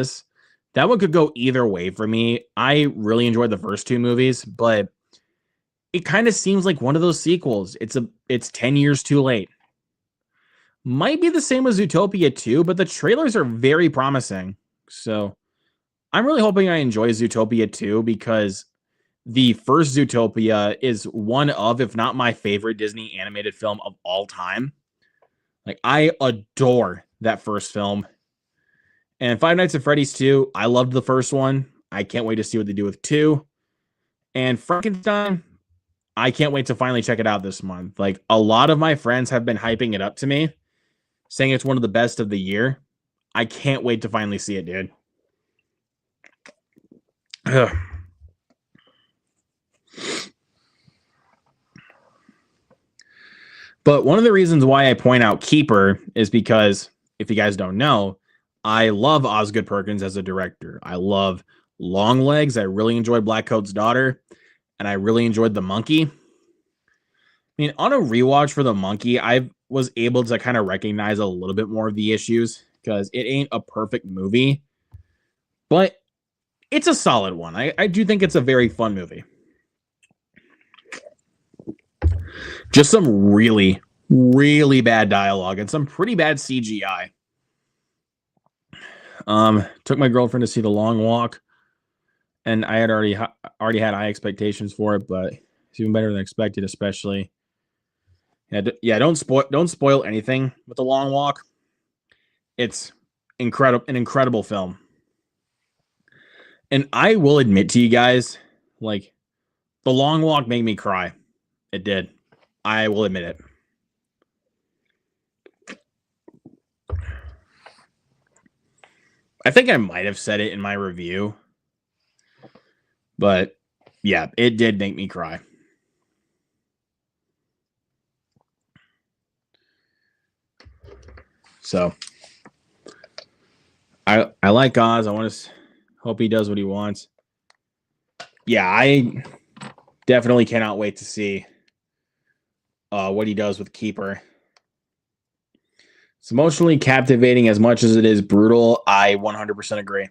That one could go either way for me. I really enjoyed the first two movies, but it kind of seems like one of those sequels. It's 10 years too late. Might be the same as Zootopia 2, but the trailers are very promising. So I'm really hoping I enjoy Zootopia 2 because the first Zootopia is one of, if not my favorite Disney animated film of all time. Like, I adore that first film. And Five Nights at Freddy's 2, I loved the first one. I can't wait to see what they do with 2. And Frankenstein, I can't wait to finally check it out this month. Like, a lot of my friends have been hyping it up to me, saying it's one of the best of the year. I can't wait to finally see it, dude. Ugh. But one of the reasons why I point out Keeper is because, if you guys don't know, I love Osgood Perkins as a director. I love Longlegs. I really enjoyed Black Coat's Daughter, and I really enjoyed The Monkey. I mean, on a rewatch for The Monkey, I've was able to kind of recognize a little bit more of the issues because it ain't a perfect movie, but it's a solid one. I do think it's a very fun movie. Just some really, really bad dialogue and some pretty bad CGI. Took my girlfriend to see The Long Walk, and I had already had high expectations for it, but it's even better than expected, especially. Yeah, don't spoil anything with The Long Walk. It's an incredible film. And I will admit to you guys, like, The Long Walk made me cry. It did. I will admit it. I think I might have said it in my review, but yeah, it did make me cry. So I like Oz. I want to hope he does what he wants. Yeah, I definitely cannot wait to see what he does with Keeper. It's emotionally captivating as much as it is brutal. I 100% agree.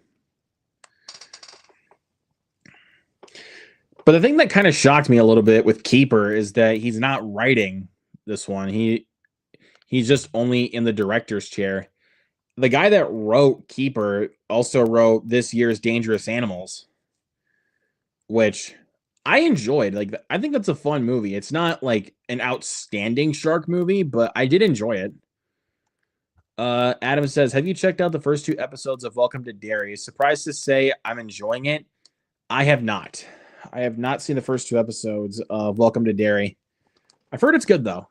But the thing that kind of shocked me a little bit with Keeper is that he's not writing this one. He's just only in the director's chair. The guy that wrote Keeper also wrote this year's Dangerous Animals, which I enjoyed. Like, I think that's a fun movie. It's not like an outstanding shark movie, but I did enjoy it. Adam says, have you checked out the first 2 episodes of Welcome to Derry? Surprised to say I'm enjoying it. I have not. I have not seen the first 2 episodes of Welcome to Derry. I've heard it's good though.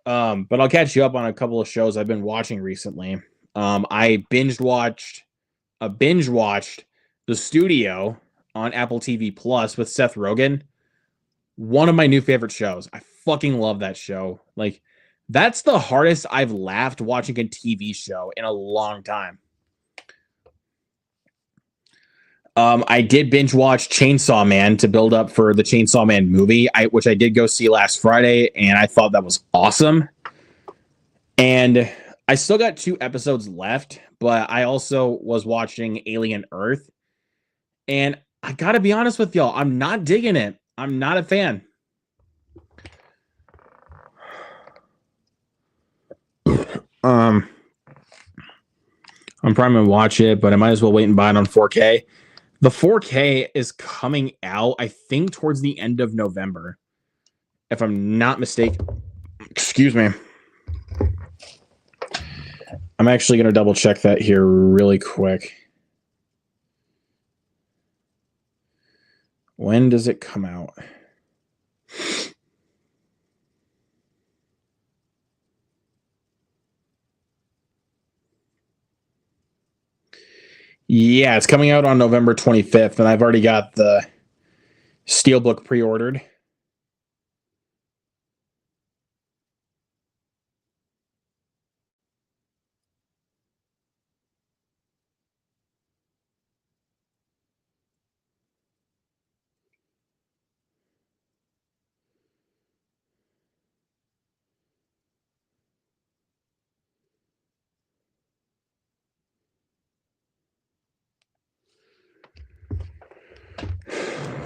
But I'll catch you up on a couple of shows I've been watching recently. I binge watched The Studio on Apple TV Plus with Seth Rogen. One of my new favorite shows. I fucking love that show. Like, that's the hardest I've laughed watching a TV show in a long time. I did binge watch Chainsaw Man to build up for the Chainsaw Man movie, which I did go see last Friday, and I thought that was awesome. And I still got 2 episodes left, but I also was watching Alien Earth, and I gotta be honest with y'all, I'm not digging it. I'm not a fan. I'm probably gonna watch it, but I might as well wait and buy it on 4K. The 4K is coming out, I think, towards the end of November, if I'm not mistaken. Excuse me. I'm actually going to double check that here really quick. When does it come out? Yeah, it's coming out on November 25th, and I've already got the Steelbook pre-ordered.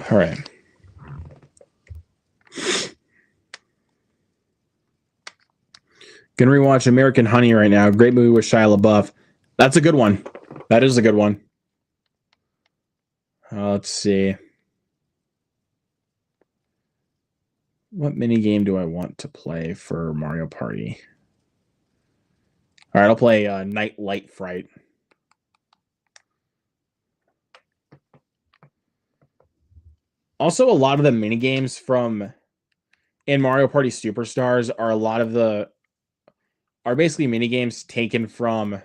All right. Gonna rewatch American Honey right now. Great movie with Shia LaBeouf. That's a good one. That is a good one. Let's see. What mini game do I want to play for Mario Party? All right, I'll play Night Light Fright. Also, a lot of the mini games from in Mario Party Superstars are basically mini games taken from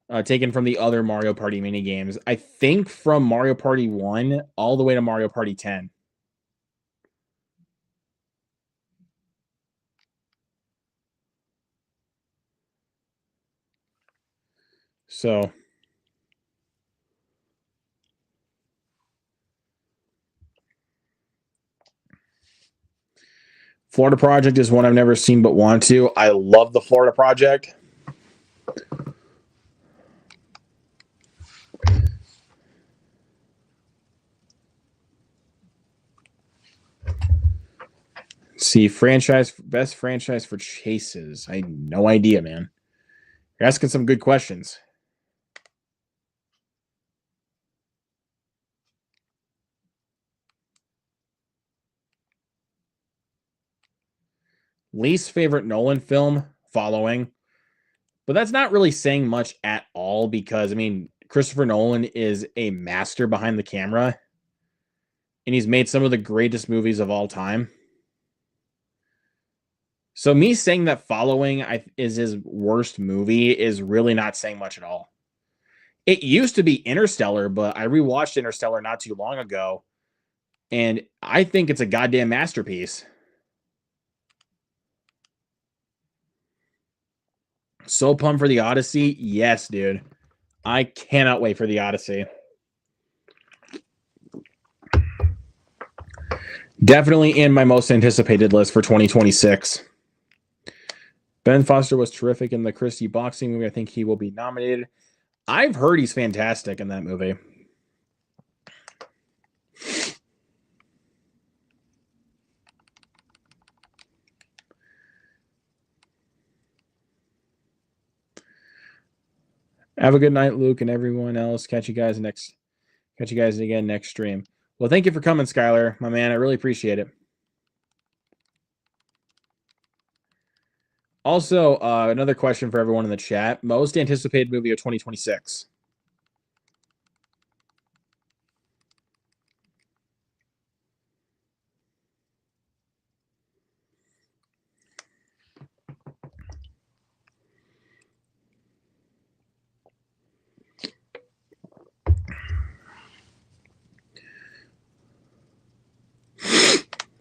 the other Mario Party mini games. I think from Mario Party 1 all the way to Mario Party 10. So Florida Project is one I've never seen but want to. I love the Florida Project. See, best franchise for chases. I had no idea, man. You're asking some good questions. Least favorite Nolan film, Following. But that's not really saying much at all because, I mean, Christopher Nolan is a master behind the camera. And he's made some of the greatest movies of all time. So me saying that Following is his worst movie is really not saying much at all. It used to be Interstellar, but I rewatched Interstellar not too long ago, and I think it's a goddamn masterpiece. So pumped for the Odyssey? Yes, dude. I cannot wait for the Odyssey. Definitely in my most anticipated list for 2026. Ben Foster was terrific in the Christie boxing movie. I think he will be nominated. I've heard he's fantastic in that movie. Have a good night, Luke, and everyone else. Catch you guys again next stream. Well, thank you for coming, Skylar, my man. I really appreciate it. Also, another question for everyone in the chat. Most anticipated movie of 2026?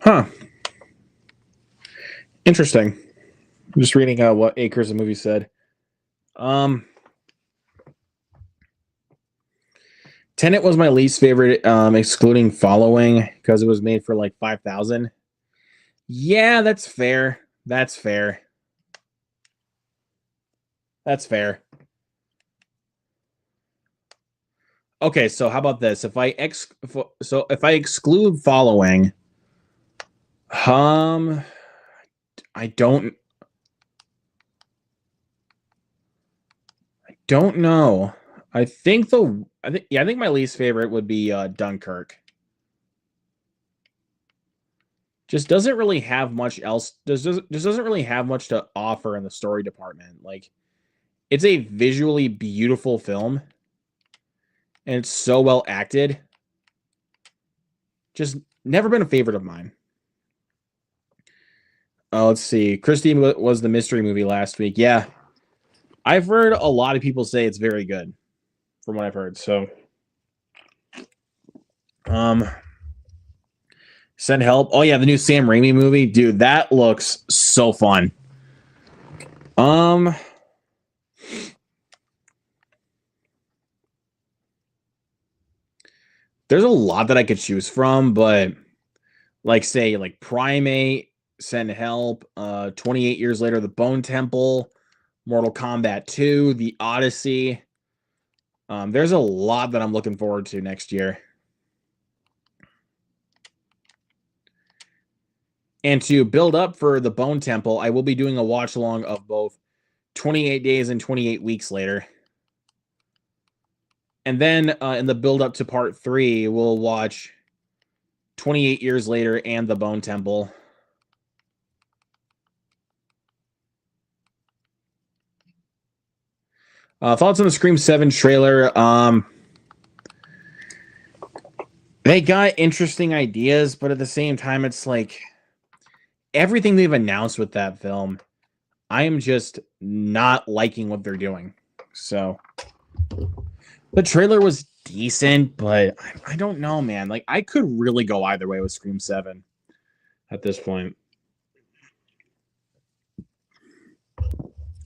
Huh. Interesting. I'm just reading what Acres of Movie said. Tenet was my least favorite, excluding Following, because it was made for like 5,000. Yeah, that's fair. That's fair. That's fair. Okay, so how about this? If I exclude Following, I don't know. I think my least favorite would be Dunkirk. Just doesn't really have much else. Just doesn't really have much to offer in the story department. Like, it's a visually beautiful film, and it's so well acted. Just never been a favorite of mine. Let's see. Christie was the mystery movie last week. Yeah, I've heard a lot of people say it's very good, from what I've heard. So, Send Help. Oh yeah, the new Sam Raimi movie, dude. That looks so fun. There's a lot that I could choose from, but like say like Primate, Send Help, 28 Years Later, The Bone Temple, Mortal Kombat 2, The Odyssey. There's a lot that I'm looking forward to next year. And to build up for The Bone Temple, I will be doing a watch along of both 28 Days and 28 Weeks Later. And then in the build up to part 3, we'll watch 28 Years Later and The Bone Temple. Thoughts on the Scream 7 trailer? They got interesting ideas, but at the same time, it's like everything they've announced with that film, I am just not liking what they're doing. So the trailer was decent, but I don't know, man. Like, I could really go either way with Scream 7 at this point.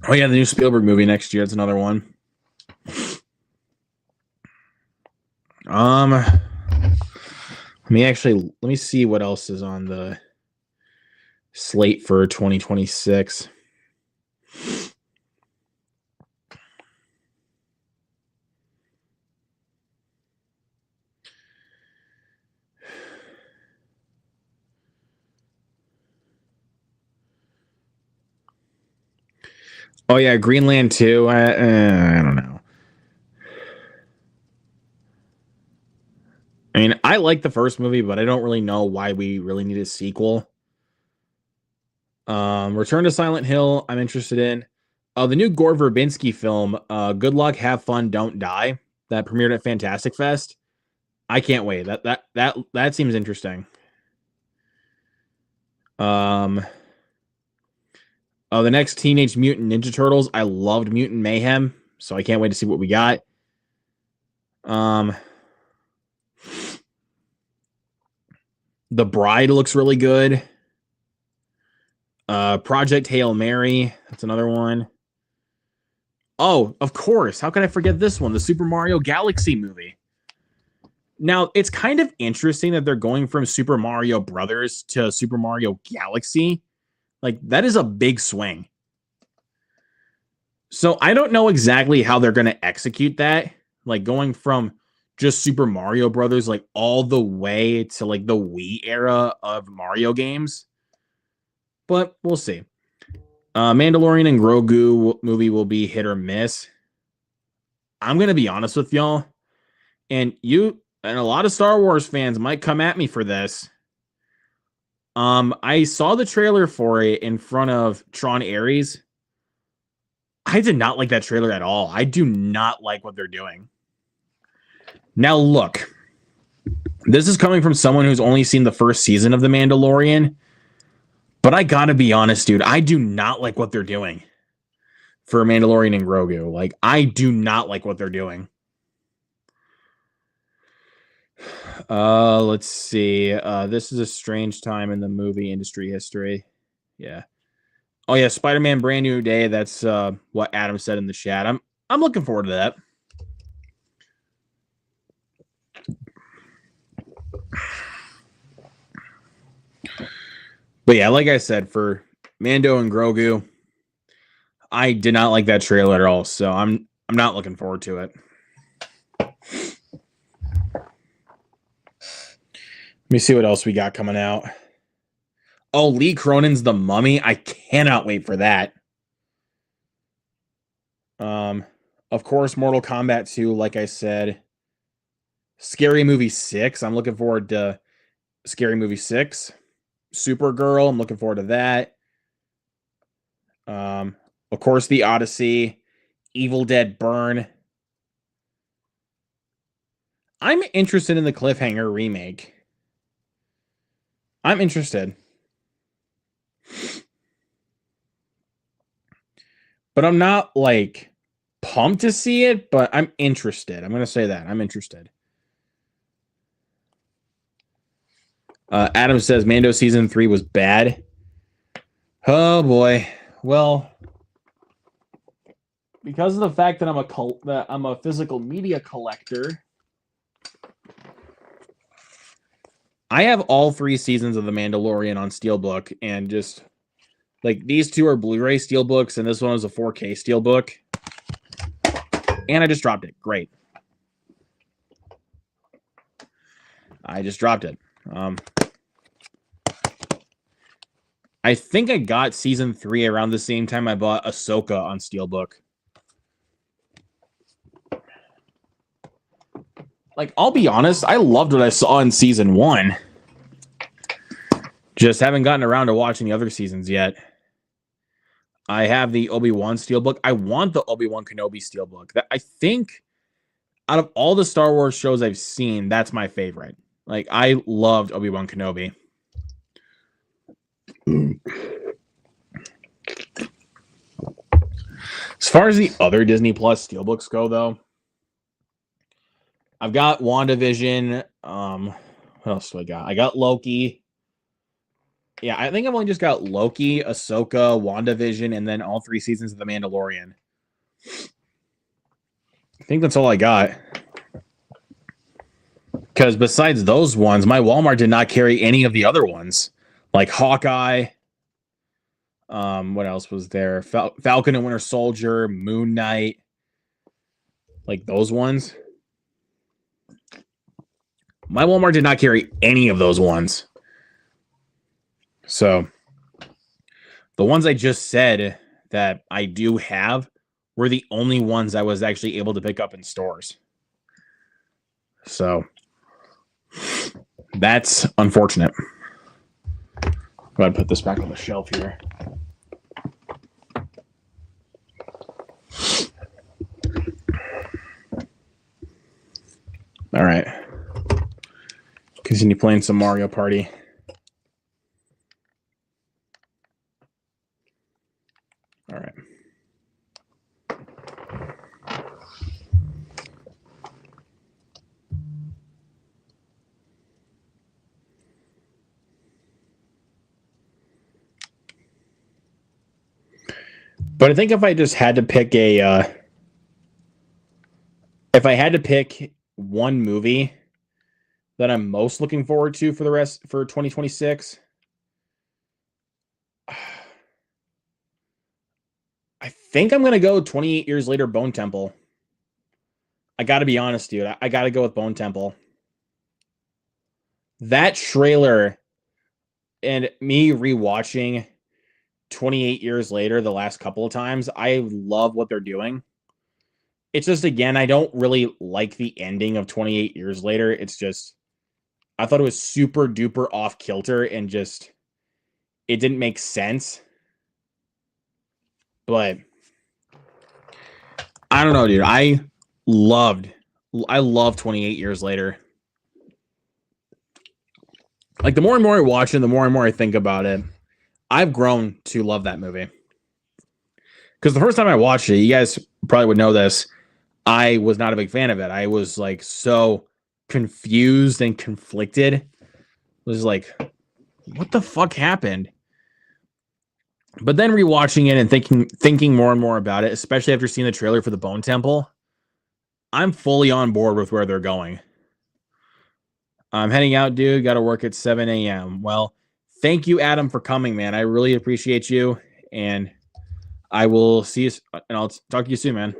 Oh yeah, the new Spielberg movie next year. That's another one. Let me see what else is on the slate for 2026. Oh yeah, Greenland 2. I don't know. I mean, I like the first movie, but I don't really know why we really need a sequel. Return to Silent Hill, I'm interested in. The new Gore Verbinski film, Good Luck, Have Fun, Don't Die, that premiered at Fantastic Fest. I can't wait. That seems interesting. The next Teenage Mutant Ninja Turtles, I loved Mutant Mayhem, so I can't wait to see what we got. The Bride looks really good. Project Hail Mary, that's another one. Oh, of course. How could I forget this one? The Super Mario Galaxy movie. Now, it's kind of interesting that they're going from Super Mario Brothers to Super Mario Galaxy. Like, that is a big swing. So I don't know exactly how they're going to execute that. Like, going from just Super Mario Brothers, like, all the way to, like, the Wii era of Mario games. But we'll see. Mandalorian and Grogu movie will be hit or miss. I'm going to be honest with y'all. And you and a lot of Star Wars fans might come at me for this. I saw the trailer for it in front of Tron Ares. I did not like that trailer at all. I do not like what they're doing. Now, look. This is coming from someone who's only seen the first season of The Mandalorian. But I gotta be honest, dude. I do not like what they're doing for Mandalorian and Grogu. Like, I do not like what they're doing. Let's see. This is a strange time in the movie industry history. Yeah. Oh yeah, Spider-Man Brand New Day. That's what Adam said in the chat. I'm looking forward to that. But yeah, like I said, for Mando and Grogu, I did not like that trailer at all, so I'm not looking forward to it. Let me see what else we got coming out. Oh, Lee Cronin's The Mummy. I cannot wait for that. Of course, Mortal Kombat 2, like I said. Scary Movie 6. I'm looking forward to Scary Movie 6. Supergirl. I'm looking forward to that. Of course, The Odyssey. Evil Dead Burn. I'm interested in the Cliffhanger remake. I'm interested. But I'm not, like, pumped to see it, but I'm interested. I'm going to say that. I'm interested. Adam says Mando Season 3 was bad. Oh, boy. Well, because of the fact that I'm a physical media collector, I have all 3 seasons of The Mandalorian on Steelbook, and just, like, these 2 are Blu-ray Steelbooks, and this one is a 4K Steelbook. And I just dropped it. Great. I just dropped it. I think I got Season 3 around the same time I bought Ahsoka on Steelbook. Like, I'll be honest, I loved what I saw in Season 1. Just haven't gotten around to watching the other seasons yet. I have the Obi-Wan Steelbook. I want the Obi-Wan Kenobi Steelbook. I think out of all the Star Wars shows I've seen, that's my favorite. Like, I loved Obi-Wan Kenobi. As far as the other Disney Plus Steelbooks go, though, I've got WandaVision. What else do I got? I got Loki. Yeah, I think I've only just got Loki, Ahsoka, WandaVision, and then all 3 seasons of The Mandalorian. I think that's all I got. Because besides those ones, my Walmart did not carry any of the other ones. Like Hawkeye. What else was there? Falcon and Winter Soldier, Moon Knight, like those ones. My Walmart did not carry any of those ones. So the ones I just said that I do have were the only ones I was actually able to pick up in stores. So that's unfortunate. Go ahead and put this back on the shelf here. All right. Continue playing some Mario Party. All right. But I think if I just had to pick if I had to pick one movie that I'm most looking forward to for 2026, I think I'm going to go 28 Years Later, Bone Temple. I got to be honest, dude. I got to go with Bone Temple. That trailer and me rewatching 28 Years Later the last couple of times, I love what they're doing. It's just, again, I don't really like the ending of 28 Years Later. It's just, I thought it was super duper off kilter and just, it didn't make sense. But I don't know, dude. I love 28 Years Later. Like, the more and more I watch it, the more and more I think about it, I've grown to love that movie. Because the first time I watched it, you guys probably would know this, I was not a big fan of it. I was like so confused and conflicted. It was like, what the fuck happened? But then rewatching it and thinking more and more about it, especially after seeing the trailer for the Bone Temple, I'm fully on board with where they're going. I'm heading out, dude. Got to work at 7 a.m. Well, thank you, Adam, for coming, man. I really appreciate you. And I will see you, and I'll talk to you soon, man.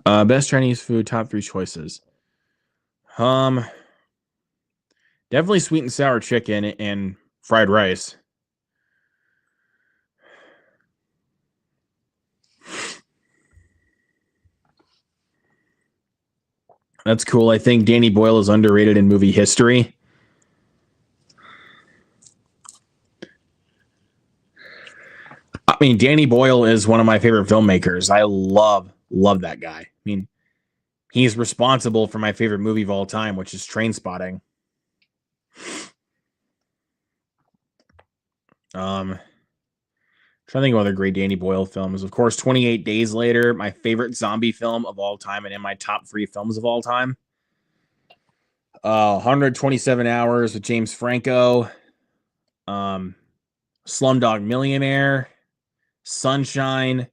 Best Chinese food, top 3 choices. Definitely sweet and sour chicken and fried rice. That's cool. I think Danny Boyle is underrated in movie history. I mean, Danny Boyle is one of my favorite filmmakers. I love that guy. I mean, he's responsible for my favorite movie of all time, which is Trainspotting. Trying to think of other great Danny Boyle films. Of course, 28 Days Later, my favorite zombie film of all time and in my top 3 films of all time. 127 Hours with James Franco. Slumdog Millionaire. Sunshine.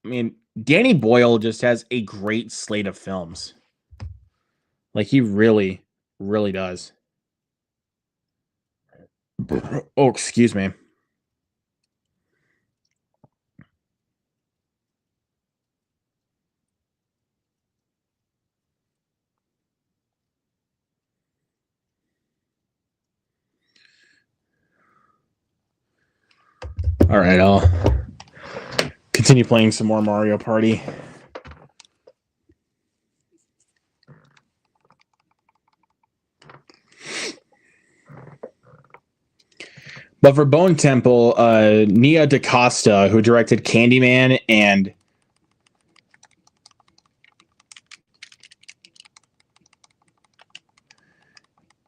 I mean, Danny Boyle just has a great slate of films. Like, he really, really does. Oh, excuse me. All right, I'll continue playing some more Mario Party. But for Bone Temple, Nia DaCosta, who directed Candyman and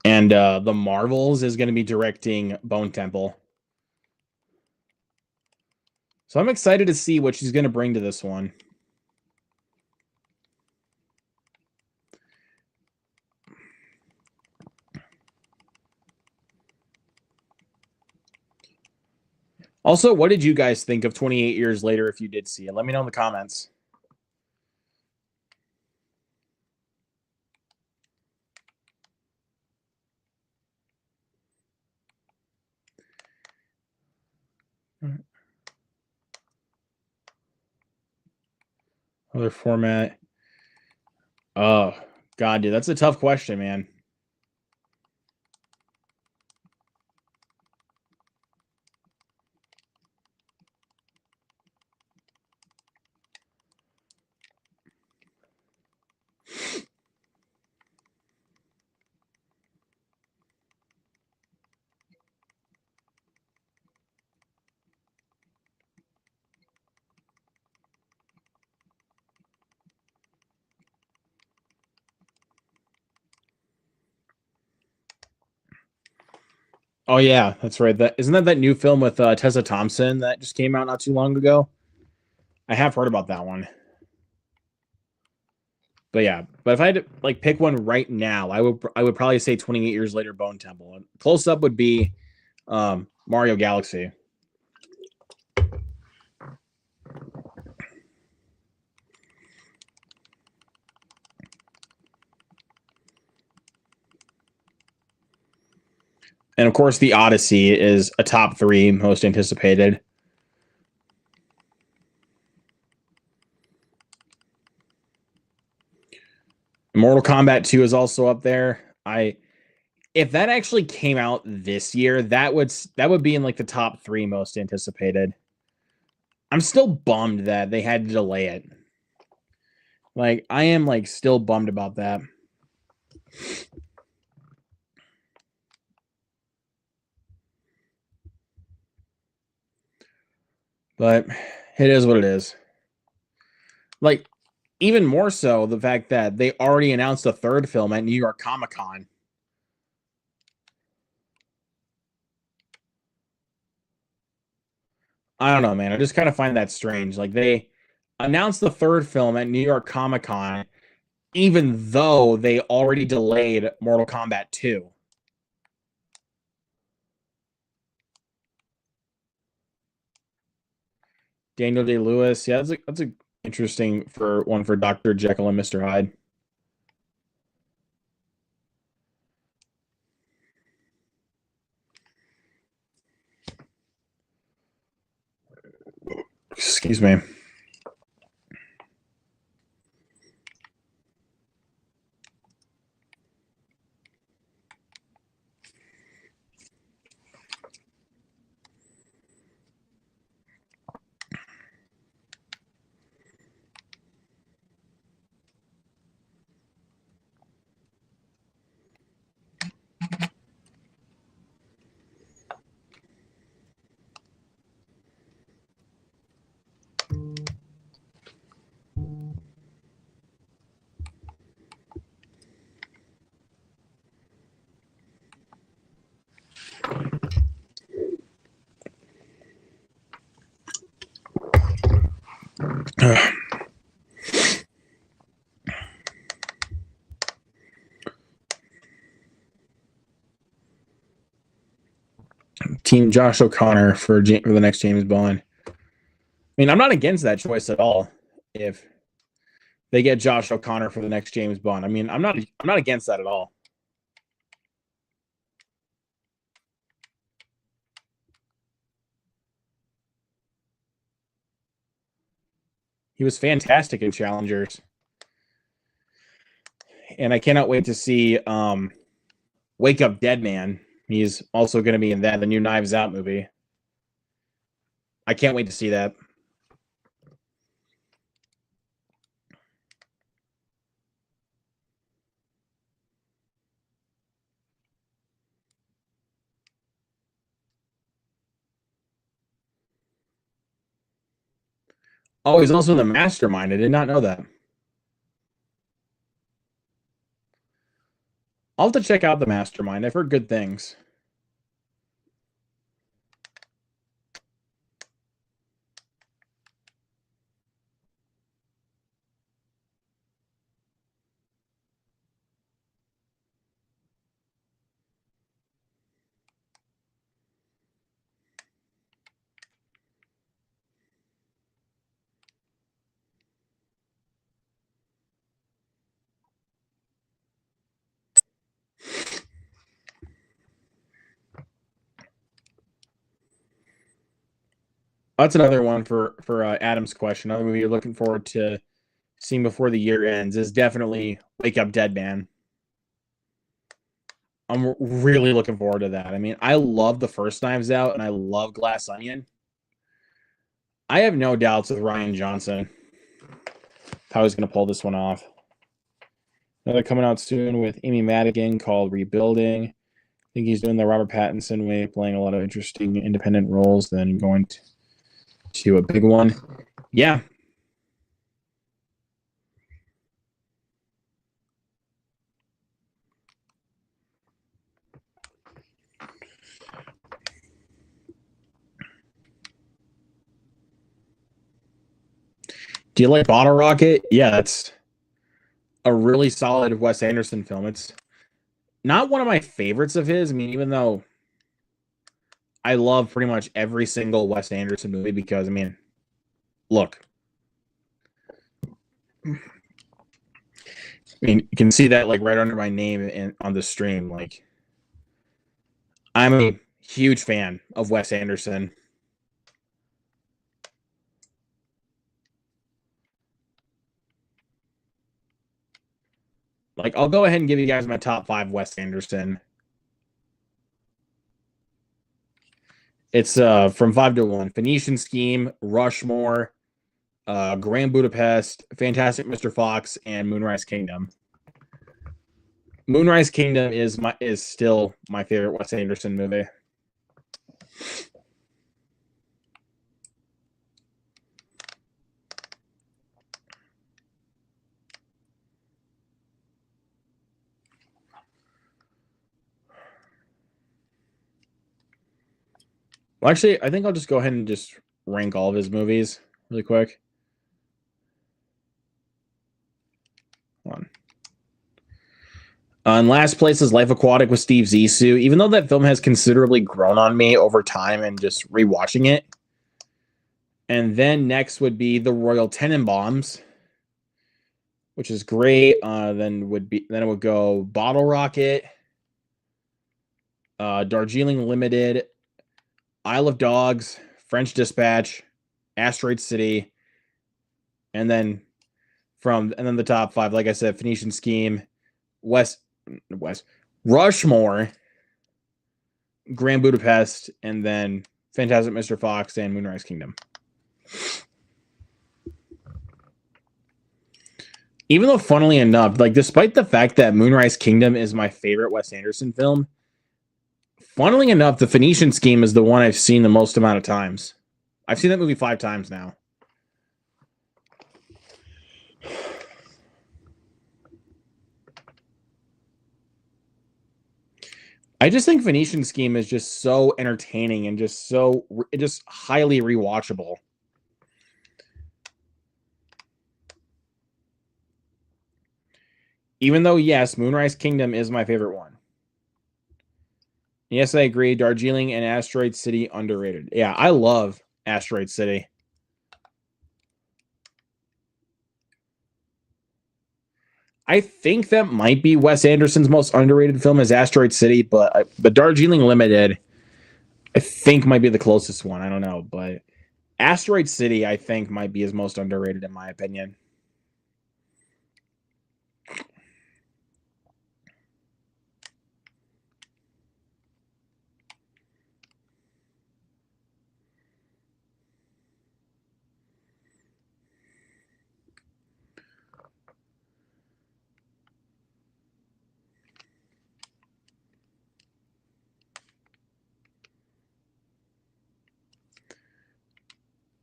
The Marvels, is going to be directing Bone Temple. So I'm excited to see what she's going to bring to this one. Also, what did you guys think of 28 Years Later if you did see it? Let me know in the comments. Other format. Oh, God, dude, that's a tough question, man. Oh yeah, that's right. That isn't that new film with Tessa Thompson that just came out not too long ago? I have heard about that one. But yeah, but if I had to like pick one right now, I would probably say 28 Years Later, Bone Temple. Close up would be Mario Galaxy. And of course, The Odyssey is a top 3 most anticipated. Mortal Kombat 2 is also up there. If that actually came out this year, that would be in like the top 3 most anticipated. I'm still bummed that they had to delay it. Like I am like still bummed about that. But it is what it is. Like even more so the fact that they already announced a third film at New York Comic Con. I don't know, man. I just kind of find that strange. Like they announced the third film at New York Comic Con, even though they already delayed Mortal Kombat 2. Daniel Day Lewis, yeah, that's a interesting for one for Dr. Jekyll and Mr. Hyde. Excuse me. Team Josh O'Connor for the next James Bond. I mean, I'm not against that choice at all. If they get Josh O'Connor for the next James Bond, I mean, I'm not against that at all. He was fantastic in Challengers, and I cannot wait to see Wake Up Dead Man. He's also going to be in that, the new Knives Out movie. I can't wait to see that. Oh, he's also the mastermind. I did not know that. I'll have to check out the mastermind. I've heard good things. That's another one for Adam's question. Another movie you're looking forward to seeing before the year ends is definitely Wake Up Dead Man. I'm really looking forward to that. I mean, I love the first Knives Out and I love Glass Onion. I have no doubts with Ryan Johnson how he's going to pull this one off. Another coming out soon with Amy Madigan called Rebuilding. I think he's doing the Robert Pattinson way, playing a lot of interesting independent roles, then going to a big one. Yeah. Do you like Bottle Rocket? Yeah, that's a really solid Wes Anderson film. It's not one of my favorites of his. I mean, even though I love pretty much every single Wes Anderson movie because, I mean, look. I mean, you can see that like right under my name and on the stream. Like, I'm a huge fan of Wes Anderson. Like, I'll go ahead and give you guys my top 5 Wes Anderson. It's from 5 to 1. Phoenician Scheme, Rushmore, Grand Budapest, Fantastic Mr. Fox, and Moonrise Kingdom. Moonrise Kingdom is still my favorite Wes Anderson movie. Well, actually, I think I'll just go ahead and just rank all of his movies really quick. Hold on. In last place is Life Aquatic with Steve Zissou. Even though that film has considerably grown on me over time and just rewatching it. And then next would be The Royal Tenenbaums, which is great. Then it would go Bottle Rocket, Darjeeling Limited, Isle of Dogs, French Dispatch, Asteroid City, and then the top 5, like I said, Phoenician Scheme, Rushmore, Grand Budapest, and then Fantastic Mr. Fox and Moonrise Kingdom. Even though, funnily enough, like despite the fact that Moonrise Kingdom is my favorite Wes Anderson film, funnily enough, The Phoenician Scheme is the one I've seen the most amount of times. I've seen that movie 5 times now. I just think Phoenician Scheme is just so entertaining and just highly rewatchable. Even though, yes, Moonrise Kingdom is my favorite one. Yes, I agree. Darjeeling and Asteroid City, underrated. Yeah, I love Asteroid City. I think that might be Wes Anderson's most underrated film is Asteroid City, but Darjeeling Limited, I think might be the closest one. I don't know, but Asteroid City, I think, might be his most underrated in my opinion.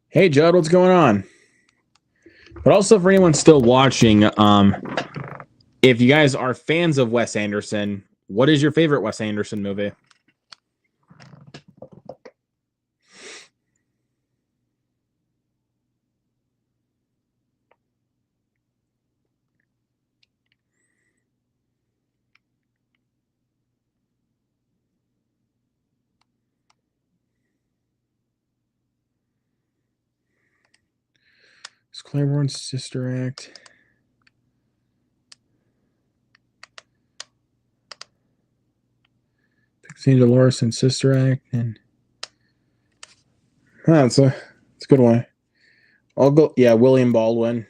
Hey, Judd, what's going on? But also for anyone still watching, if you guys are fans of Wes Anderson, what is your favorite Wes Anderson movie? It's Claiborne's Sister Act. Pixie Dolores and Sister Act, and it's a good one. I'll go. Yeah, William Baldwin.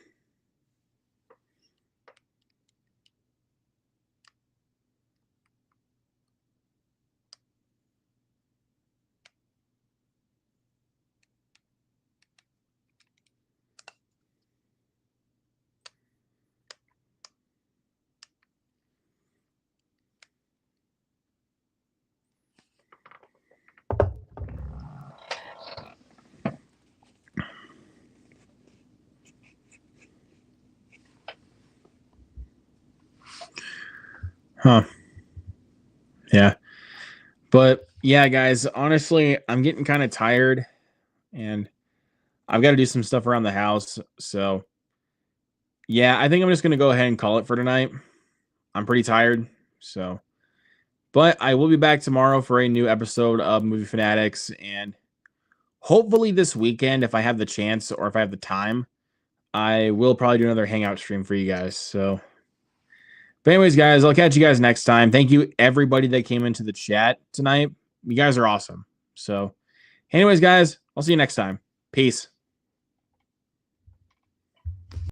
Huh. Yeah. But yeah, guys, honestly, I'm getting kind of tired and I've got to do some stuff around the house. So yeah, I think I'm just going to go ahead and call it for tonight. I'm pretty tired. So, but I will be back tomorrow for a new episode of Movie Fanatics. And hopefully this weekend, if I have the chance or if I have the time, I will probably do another Hangout stream for you guys. So, but anyways, guys, I'll catch you guys next time. Thank you, everybody that came into the chat tonight. You guys are awesome. So, anyways, guys, I'll see you next time. Peace.